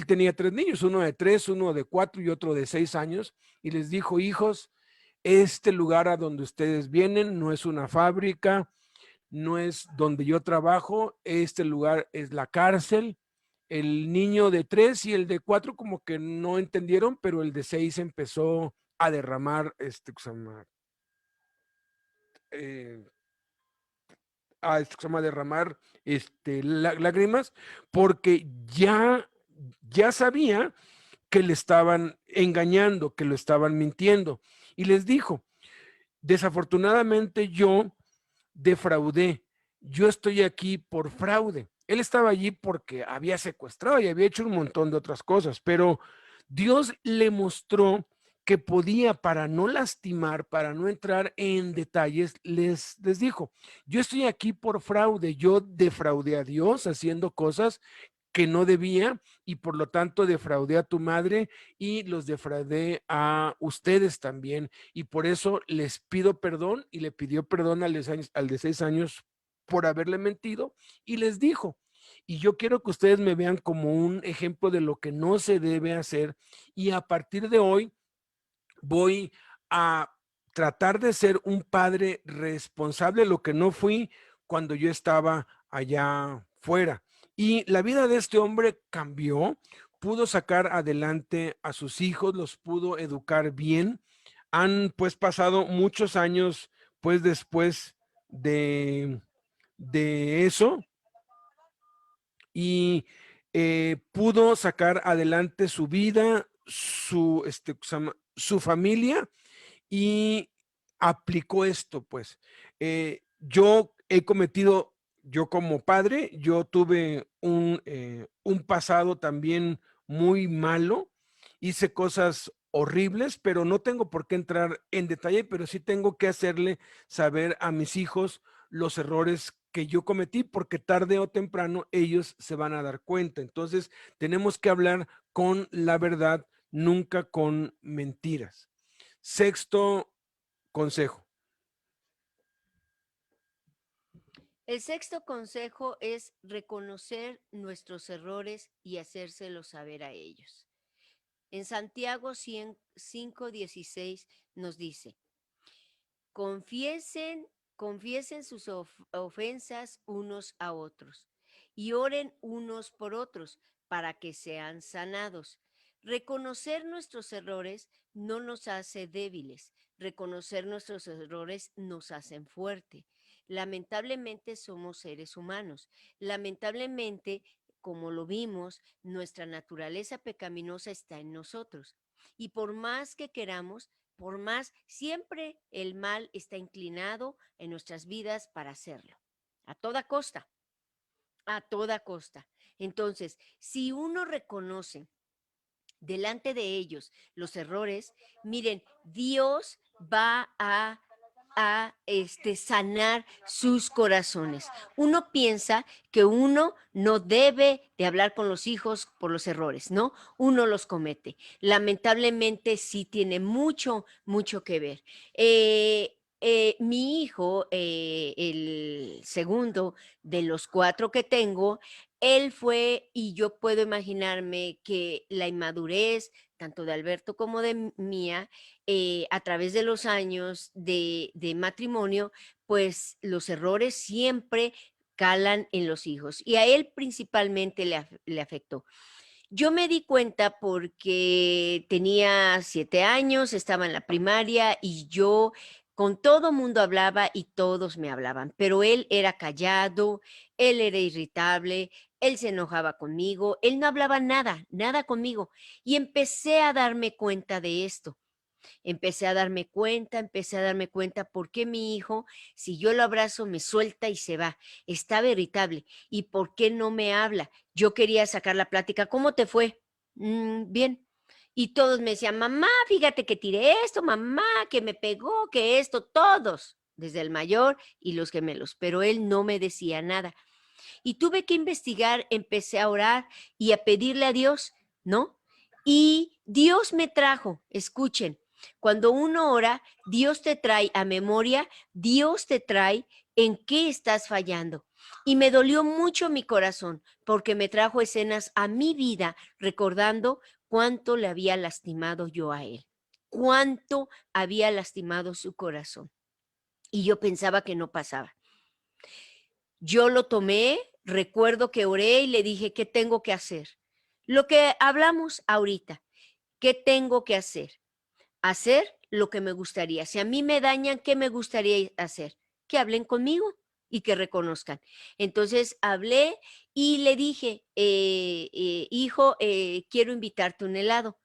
tenía 3 niños, uno de 3, uno de 4 y otro de 6 años, y les dijo, hijos, este lugar a donde ustedes vienen no es una fábrica, no es donde yo trabajo, este lugar es la cárcel. El niño de 3 y el de 4 como que no entendieron, pero el de 6 empezó a derramar, eh, a derramar lágrimas, porque ya sabía que le estaban engañando, que lo estaban mintiendo. Y les dijo, desafortunadamente yo defraudé. Yo estoy aquí por fraude. Él estaba allí porque había secuestrado y había hecho un montón de otras cosas, pero Dios le mostró que podía para no lastimar, para no entrar en detalles, les dijo, yo estoy aquí por fraude, yo defraudé a Dios haciendo cosas que no debía y por lo tanto defraudé a tu madre y los defraudé a ustedes también y por eso les pido perdón y le pidió perdón al de 6 años por haberle mentido y les dijo, y yo quiero que ustedes me vean como un ejemplo de lo que no se debe hacer y a partir de hoy voy a tratar de ser un padre responsable, lo que no fui cuando yo estaba allá fuera. Y la vida de este hombre cambió, pudo sacar adelante a sus hijos, los pudo educar bien. Han pues pasado muchos años pues después de eso y pudo sacar adelante su vida, su familia y aplicó esto, pues. Yo he cometido, yo como padre, yo tuve un pasado también muy malo, hice cosas horribles, pero no tengo por qué entrar en detalle, pero sí tengo que hacerle saber a mis hijos los errores que yo cometí, porque tarde o temprano ellos se van a dar cuenta. Entonces, tenemos que hablar con la verdad, nunca con mentiras. Sexto consejo. El sexto consejo es reconocer nuestros errores y hacérselos saber a ellos. En Santiago 5:16 nos dice, confiesen, confiesen sus ofensas unos a otros y oren unos por otros para que sean sanados. Reconocer nuestros errores no nos hace débiles, reconocer nuestros errores nos hacen fuerte. Lamentablemente somos seres humanos. Lamentablemente, como lo vimos, nuestra naturaleza pecaminosa está en nosotros. Y por más que queramos, por más, siempre el mal está inclinado en nuestras vidas para hacerlo, a toda costa, a toda costa. Entonces, si uno reconoce delante de ellos los errores, miren, Dios va a sanar sus corazones. Uno piensa que uno no debe de hablar con los hijos por los errores, ¿no? Uno los comete. Lamentablemente sí tiene mucho, mucho que ver. Mi hijo, el segundo de los cuatro que tengo, él fue, y yo puedo imaginarme que la inmadurez, tanto de Alberto como de mía, a través de los años de matrimonio, pues los errores siempre calan en los hijos y a él principalmente le afectó. Yo me di cuenta porque tenía 7 años, estaba en la primaria y yo con todo mundo hablaba y todos me hablaban, pero él era callado, él era irritable, él se enojaba conmigo, él no hablaba nada, nada conmigo. Y empecé a darme cuenta de esto. Empecé a darme cuenta por qué mi hijo, si yo lo abrazo, me suelta y se va. Estaba irritable. ¿Y por qué no me habla? Yo quería sacar la plática. ¿Cómo te fue? Bien. Y todos me decían, mamá, fíjate que tiré esto, mamá, que me pegó, que esto, todos, desde el mayor y los gemelos, pero él no me decía nada. Y tuve que investigar, empecé a orar y a pedirle a Dios, ¿no? Y Dios me trajo, escuchen, cuando uno ora, Dios te trae a memoria, Dios te trae en qué estás fallando. Y me dolió mucho mi corazón porque me trajo escenas a mi vida recordando cuánto le había lastimado yo a él, cuánto había lastimado su corazón. Y yo pensaba que no pasaba. Yo lo tomé, recuerdo que oré y le dije, ¿qué tengo que hacer? Lo que hablamos ahorita, ¿qué tengo que hacer? Hacer lo que me gustaría. Si a mí me dañan, ¿qué me gustaría hacer? Que hablen conmigo y que reconozcan. Entonces hablé y le dije, hijo, quiero invitarte a un helado.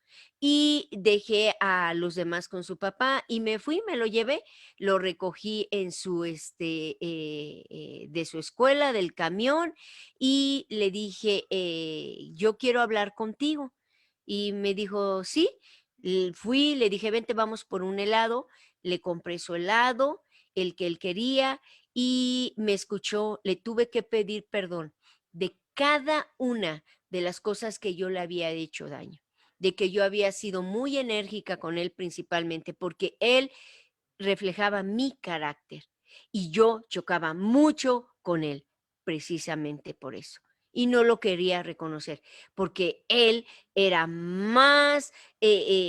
Y dejé a los demás con su papá y me fui, me lo llevé, lo recogí en su, de su escuela, del camión, y le dije, yo quiero hablar contigo. Y me dijo, sí. Fui, le dije, vente, vamos por un helado, le compré su helado, el que él quería, y me escuchó, le tuve que pedir perdón de cada una de las cosas que yo le había hecho daño, de que yo había sido muy enérgica con él principalmente, porque él reflejaba mi carácter y yo chocaba mucho con él, precisamente por eso. Y no lo quería reconocer, porque él era más,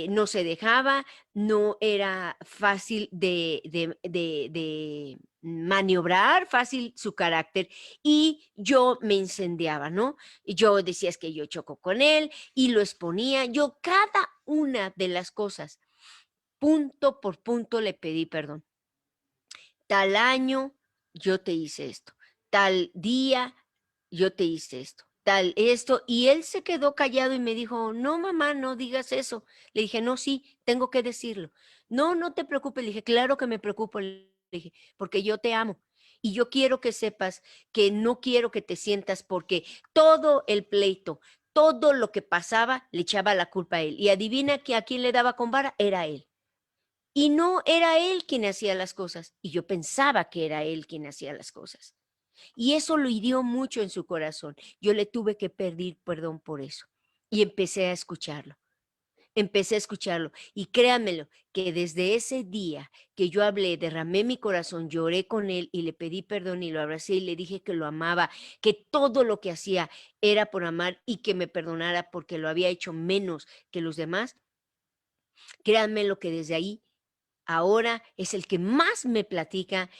no se dejaba, no era fácil de maniobrar, fácil su carácter, y yo me incendiaba, ¿no? Y yo decía, es que yo choco con él, y lo exponía, yo cada una de las cosas punto por punto le pedí perdón. Tal año yo te hice esto, tal día yo te hice esto, tal esto, y él se quedó callado y me dijo, no, mamá, no digas eso. Le dije, no, sí, tengo que decirlo. No, no te preocupes. Le dije, claro que me preocupo, le dije, porque yo te amo. Y yo quiero que sepas que no quiero que te sientas porque todo el pleito, todo lo que pasaba, le echaba la culpa a él. Y adivina que a quién le daba con vara, era a él. Y no era él quien hacía las cosas, y yo pensaba que era él quien hacía las cosas. Y eso lo hirió mucho en su corazón. Yo le tuve que pedir perdón por eso. Y empecé a escucharlo. Y créanmelo, que desde ese día que yo hablé, derramé mi corazón, lloré con él y le pedí perdón y lo abracé y le dije que lo amaba, que todo lo que hacía era por amar y que me perdonara porque lo había hecho menos que los demás. Créanme lo que desde ahí ahora es el que más me platica,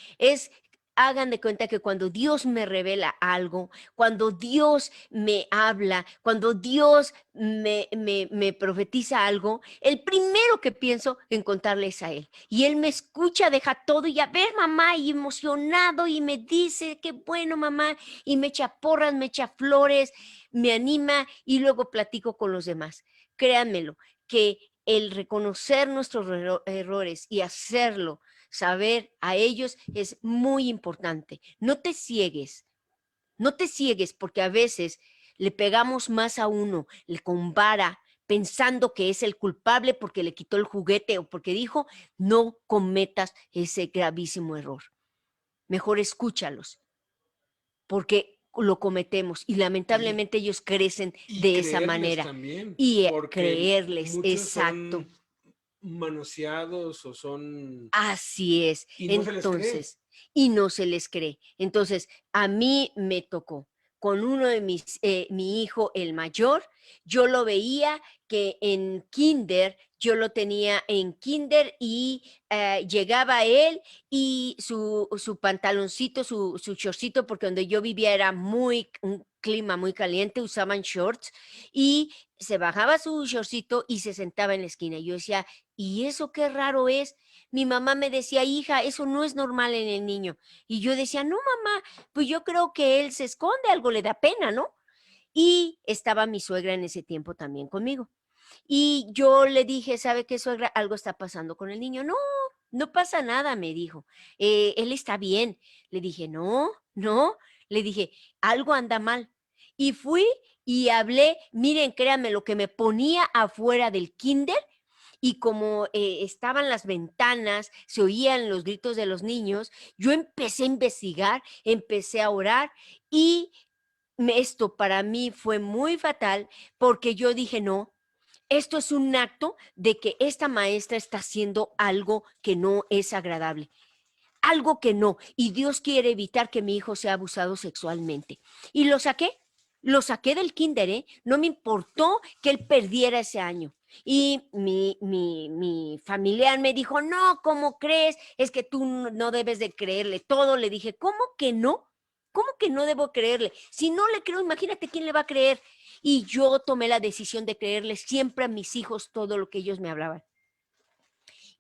hagan de cuenta que cuando Dios me revela algo, cuando Dios me habla, cuando Dios me profetiza algo, el primero que pienso en contarle es a Él. Y Él me escucha, deja todo y a ver, mamá, y emocionado, y me dice, qué bueno, mamá, y me echa porras, me echa flores, me anima, y luego platico con los demás. Créanmelo, que el reconocer nuestros errores y hacerlo saber a ellos es muy importante. No te ciegues porque a veces le pegamos más a uno, le compara pensando que es el culpable porque le quitó el juguete o porque dijo, no cometas ese gravísimo error. Mejor escúchalos porque lo cometemos y Y, lamentablemente ellos crecen y de esa creerles manera también, y porque creerles, muchos exacto. son manoseados o son Así es. y no se les cree. Entonces, y no se les cree. Entonces, a mí me tocó con uno de mi hijo, el mayor, yo lo veía que en kinder, yo lo tenía en kinder y llegaba él y su pantaloncito, su shortcito, porque donde yo vivía era un clima muy caliente, usaban shorts y se bajaba su shortcito y se sentaba en la esquina. Y yo decía, ¿y eso qué raro es? Mi mamá me decía, hija, eso no es normal en el niño. Y yo decía, no, mamá, pues yo creo que él se esconde, algo le da pena, ¿no? Y estaba mi suegra en ese tiempo también conmigo. Y yo le dije, ¿sabe qué, suegra? Algo está pasando con el niño. No, no pasa nada, me dijo. Él está bien. Le dije, no, no. Le dije, algo anda mal. Y fui y hablé, miren, créanme, lo que me ponía afuera del kinder y como estaban las ventanas, se oían los gritos de los niños, yo empecé a investigar, empecé a orar y esto para mí fue muy fatal porque yo dije, no, esto es un acto de que esta maestra está haciendo algo que no es agradable, algo que no, y Dios quiere evitar que mi hijo sea abusado sexualmente. Y lo saqué del kinder, ¿eh? No me importó que él perdiera ese año. Y mi familiar me dijo, no, ¿cómo crees? Es que tú no debes de creerle todo. Le dije, ¿cómo que no? ¿Cómo que no debo creerle? Si no le creo, imagínate quién le va a creer. Y yo tomé la decisión de creerle siempre a mis hijos todo lo que ellos me hablaban.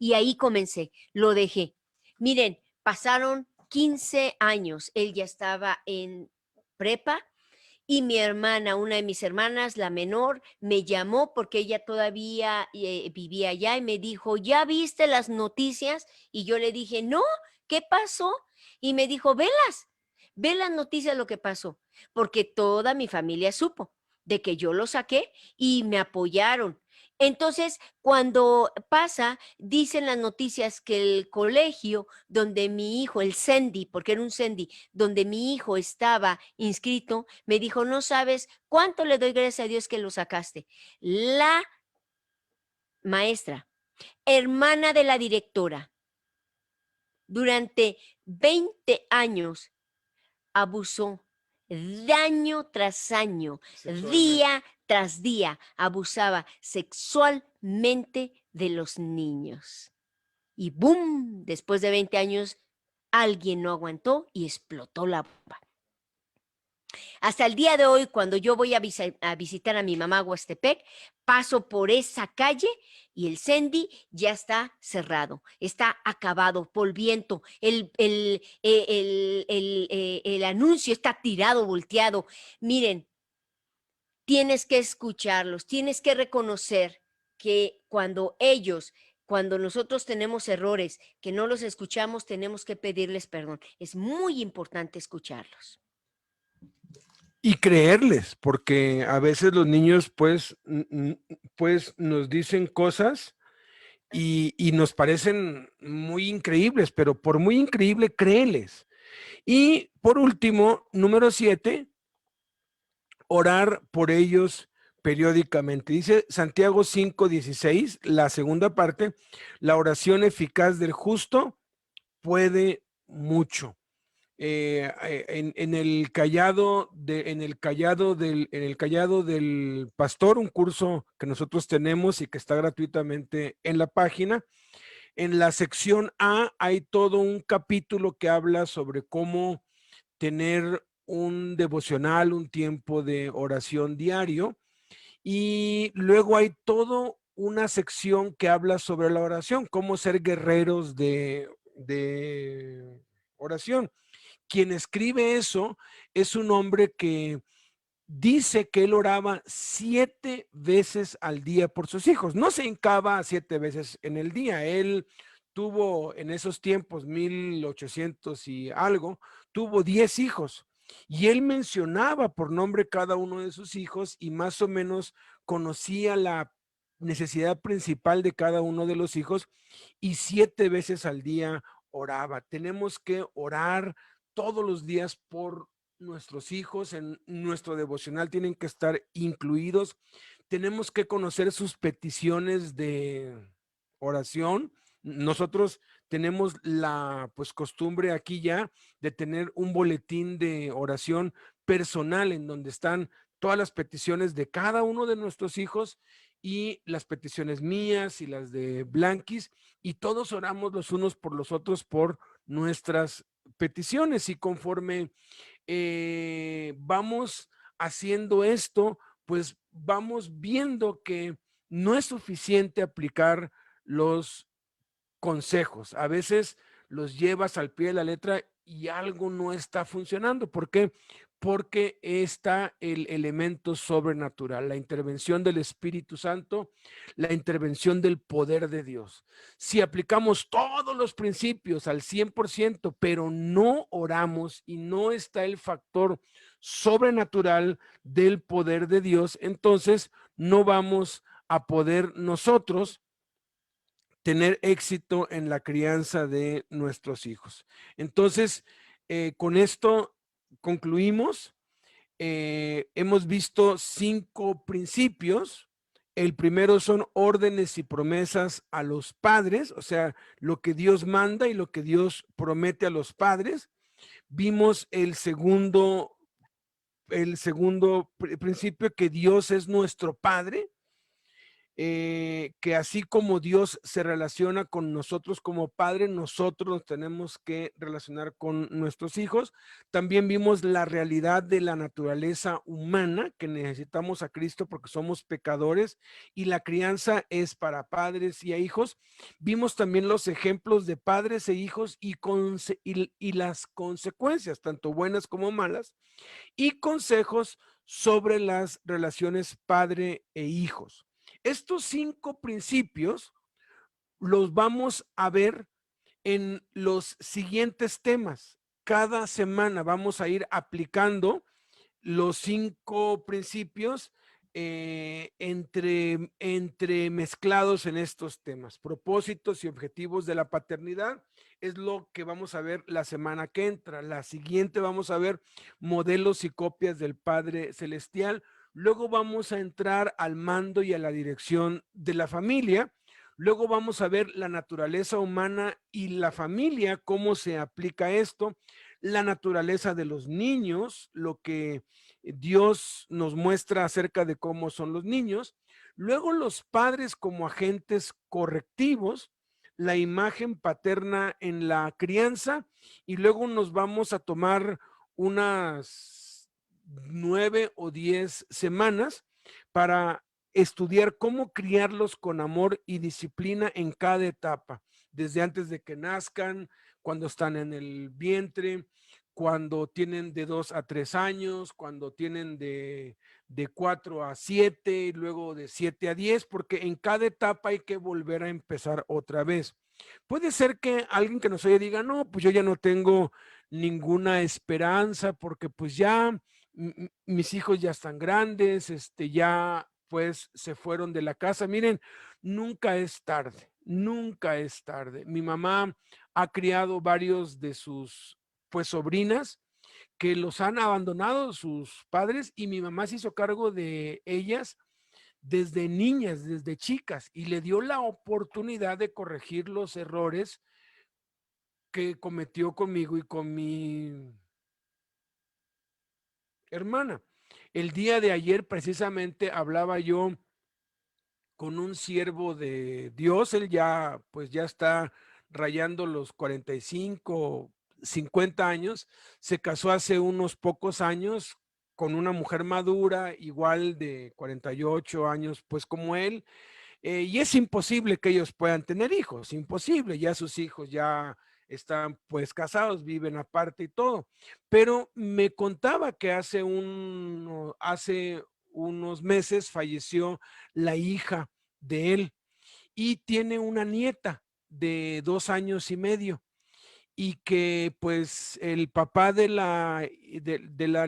Y ahí comencé, lo dejé. Miren, pasaron 15 años, él ya estaba en prepa y mi hermana, una de mis hermanas, la menor, me llamó porque ella todavía vivía allá y me dijo, ¿ya viste las noticias? Y yo le dije, no, ¿qué pasó? Y me dijo, ve las noticias lo que pasó, porque toda mi familia supo de que yo lo saqué y me apoyaron. Entonces, cuando pasa, dicen las noticias que el colegio donde mi hijo, el Sendi, porque era un Sendi, donde mi hijo estaba inscrito, me dijo: "No sabes cuánto le doy gracias a Dios que lo sacaste". La maestra, hermana de la directora, durante 20 años abusó, año tras año, Sexualmente. día tras día, abusaba sexualmente de los niños. Y ¡boom! Después de 20 años, alguien no aguantó y explotó la bomba. Hasta el día de hoy, cuando yo voy a visitar a mi mamá a Huastepec, paso por esa calle y el Sendi ya está cerrado, está acabado, polviento, el anuncio está tirado, volteado. Miren, tienes que escucharlos, tienes que reconocer que cuando nosotros tenemos errores, que no los escuchamos, tenemos que pedirles perdón. Es muy importante escucharlos. Y creerles, porque a veces los niños pues, pues nos dicen cosas y nos parecen muy increíbles, pero por muy increíble, créeles. Y por último, número 7, orar por ellos periódicamente. Dice Santiago 5:16, la segunda parte, la oración eficaz del justo puede mucho. En el callado en el callado del pastor, un curso que nosotros tenemos y que está gratuitamente en la página. En la sección A hay todo un capítulo que habla sobre cómo tener un devocional, un tiempo de oración diario. Y luego hay todo una sección que habla sobre la oración, cómo ser guerreros de oración. Quien escribe eso es un hombre que dice que él oraba 7 veces al día por sus hijos. No se hincaba 7 veces en el día. Él tuvo en esos tiempos, 1800 y algo, tuvo 10 hijos. Y él mencionaba por nombre cada uno de sus hijos y más o menos conocía la necesidad principal de cada uno de los hijos y 7 veces al día oraba. Tenemos que orar todos los días por nuestros hijos, en nuestro devocional tienen que estar incluidos. Tenemos que conocer sus peticiones de oración. Nosotros tenemos la pues costumbre aquí ya de tener un boletín de oración personal en donde están todas las peticiones de cada uno de nuestros hijos y las peticiones mías y las de Blanquis, y todos oramos los unos por los otros por nuestras peticiones, y conforme vamos haciendo esto, pues vamos viendo que no es suficiente aplicar los consejos. A veces los llevas al pie de la letra y algo no está funcionando. ¿Por qué? Porque está el elemento sobrenatural, la intervención del Espíritu Santo, la intervención del poder de Dios. Si aplicamos todos los principios al 100%, pero no oramos y no está el factor sobrenatural del poder de Dios, entonces no vamos a poder nosotros tener éxito en la crianza de nuestros hijos. Entonces, con esto concluimos. Hemos visto 5 principios. El primero son órdenes y promesas a los padres, o sea, lo que Dios manda y lo que Dios promete a los padres. Vimos el segundo principio, que Dios es nuestro Padre, que así como Dios se relaciona con nosotros como padre, nosotros nos tenemos que relacionar con nuestros hijos. También vimos la realidad de la naturaleza humana, que necesitamos a Cristo porque somos pecadores y la crianza es para padres y a hijos. Vimos también los ejemplos de padres e hijos y las consecuencias, tanto buenas como malas, y consejos sobre las relaciones padre e hijos. Estos 5 principios los vamos a ver en los siguientes temas. Cada semana vamos a ir aplicando los 5 principios entremezclados en estos temas. Propósitos y objetivos de la paternidad es lo que vamos a ver la semana que entra. La siguiente vamos a ver modelos y copias del Padre Celestial. Luego vamos a entrar al mando y a la dirección de la familia. Luego vamos a ver la naturaleza humana y la familia, cómo se aplica esto, la naturaleza de los niños, lo que Dios nos muestra acerca de cómo son los niños. Luego los padres como agentes correctivos, la imagen paterna en la crianza y luego nos vamos a tomar unas 9 o 10 semanas para estudiar cómo criarlos con amor y disciplina en cada etapa, desde antes de que nazcan, cuando están en el vientre, cuando tienen de 2 a 3 años, cuando tienen de 4 a 7, luego de 7 a 10, porque en cada etapa hay que volver a empezar otra vez. Puede ser que alguien que nos oye diga, no, pues yo ya no tengo ninguna esperanza porque pues ya mis hijos ya están grandes, ya pues se fueron de la casa. Miren, nunca es tarde, nunca es tarde. Mi mamá ha criado varios de sus pues sobrinas que los han abandonado sus padres y mi mamá se hizo cargo de ellas desde niñas, desde chicas y le dio la oportunidad de corregir los errores que cometió conmigo y con mi hermana. El día de ayer precisamente hablaba yo con un siervo de Dios, él ya pues ya está rayando los 45, 50 años, se casó hace unos pocos años con una mujer madura, igual de 48 años, pues como él, y es imposible que ellos puedan tener hijos, imposible, ya sus hijos ya están pues casados, viven aparte y todo, pero me contaba que hace unos meses falleció la hija de él y tiene una nieta de 2 años y medio y que pues el papá de la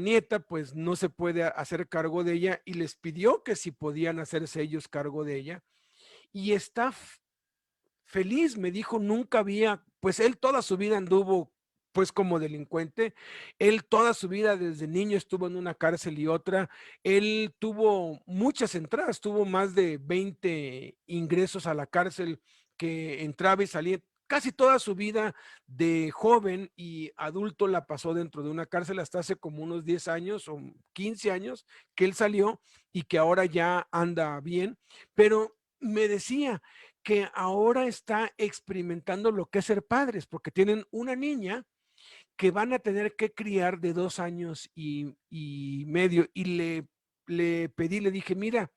nieta pues no se puede hacer cargo de ella y les pidió que si podían hacerse ellos cargo de ella y está feliz, me dijo, nunca había, pues él toda su vida anduvo pues como delincuente, él toda su vida desde niño estuvo en una cárcel y otra, él tuvo muchas entradas, tuvo más de 20 ingresos a la cárcel que entraba y salía, casi toda su vida de joven y adulto la pasó dentro de una cárcel hasta hace como unos 10 años o 15 años que él salió y que ahora ya anda bien, pero me decía, que ahora está experimentando lo que es ser padres, porque tienen una niña que van a tener que criar de 2 años y medio. Y le pedí, le dije, mira,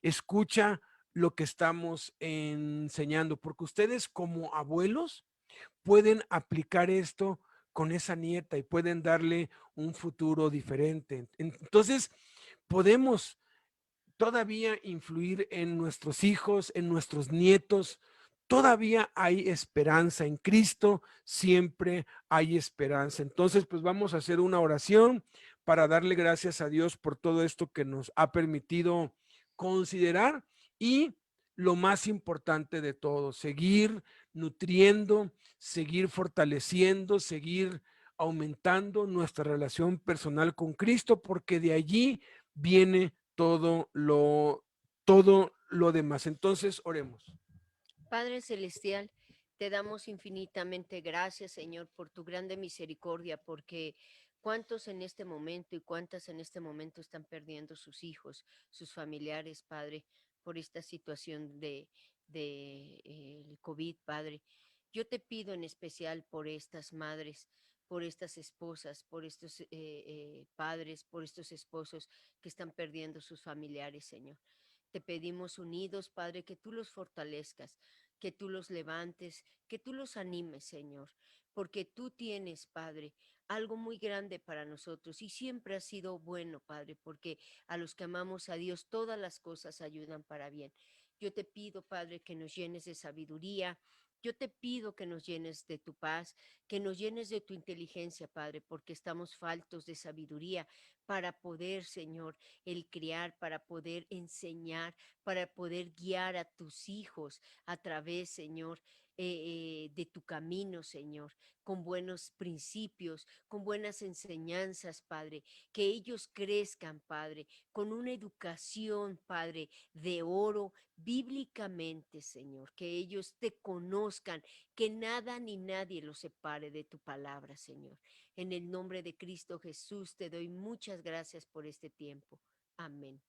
escucha lo que estamos enseñando, porque ustedes como abuelos pueden aplicar esto con esa nieta y pueden darle un futuro diferente. Entonces, podemos todavía influir en nuestros hijos, en nuestros nietos. Todavía hay esperanza en Cristo, siempre hay esperanza. Entonces, pues vamos a hacer una oración para darle gracias a Dios por todo esto que nos ha permitido considerar y lo más importante de todo, seguir nutriendo, seguir fortaleciendo, seguir aumentando nuestra relación personal con Cristo, porque de allí viene todo lo demás. Entonces, oremos. Padre Celestial, te damos infinitamente gracias, Señor, por tu grande misericordia, porque cuántos en este momento y cuántas en este momento están perdiendo sus hijos, sus familiares, Padre, por esta situación de el COVID, Padre. Yo te pido en especial por estas madres, por estas esposas, por estos padres, por estos esposos que están perdiendo sus familiares, Señor. Te pedimos unidos, Padre, que tú los fortalezcas, que tú los levantes, que tú los animes, Señor, porque tú tienes, Padre, algo muy grande para nosotros y siempre ha sido bueno, Padre, porque a los que amamos a Dios todas las cosas ayudan para bien. Yo te pido, Padre, que nos llenes de sabiduría, Yo te pido que nos llenes de tu paz, que nos llenes de tu inteligencia, Padre, porque estamos faltos de sabiduría para poder, Señor, el criar, para poder enseñar, para poder guiar a tus hijos a través, Señor, de tu camino, Señor, con buenos principios, con buenas enseñanzas, Padre, que ellos crezcan, Padre, con una educación, Padre, de oro bíblicamente, Señor, que ellos te conozcan, que nada ni nadie los separe de tu palabra, Señor. En el nombre de Cristo Jesús te doy muchas gracias por este tiempo. Amén.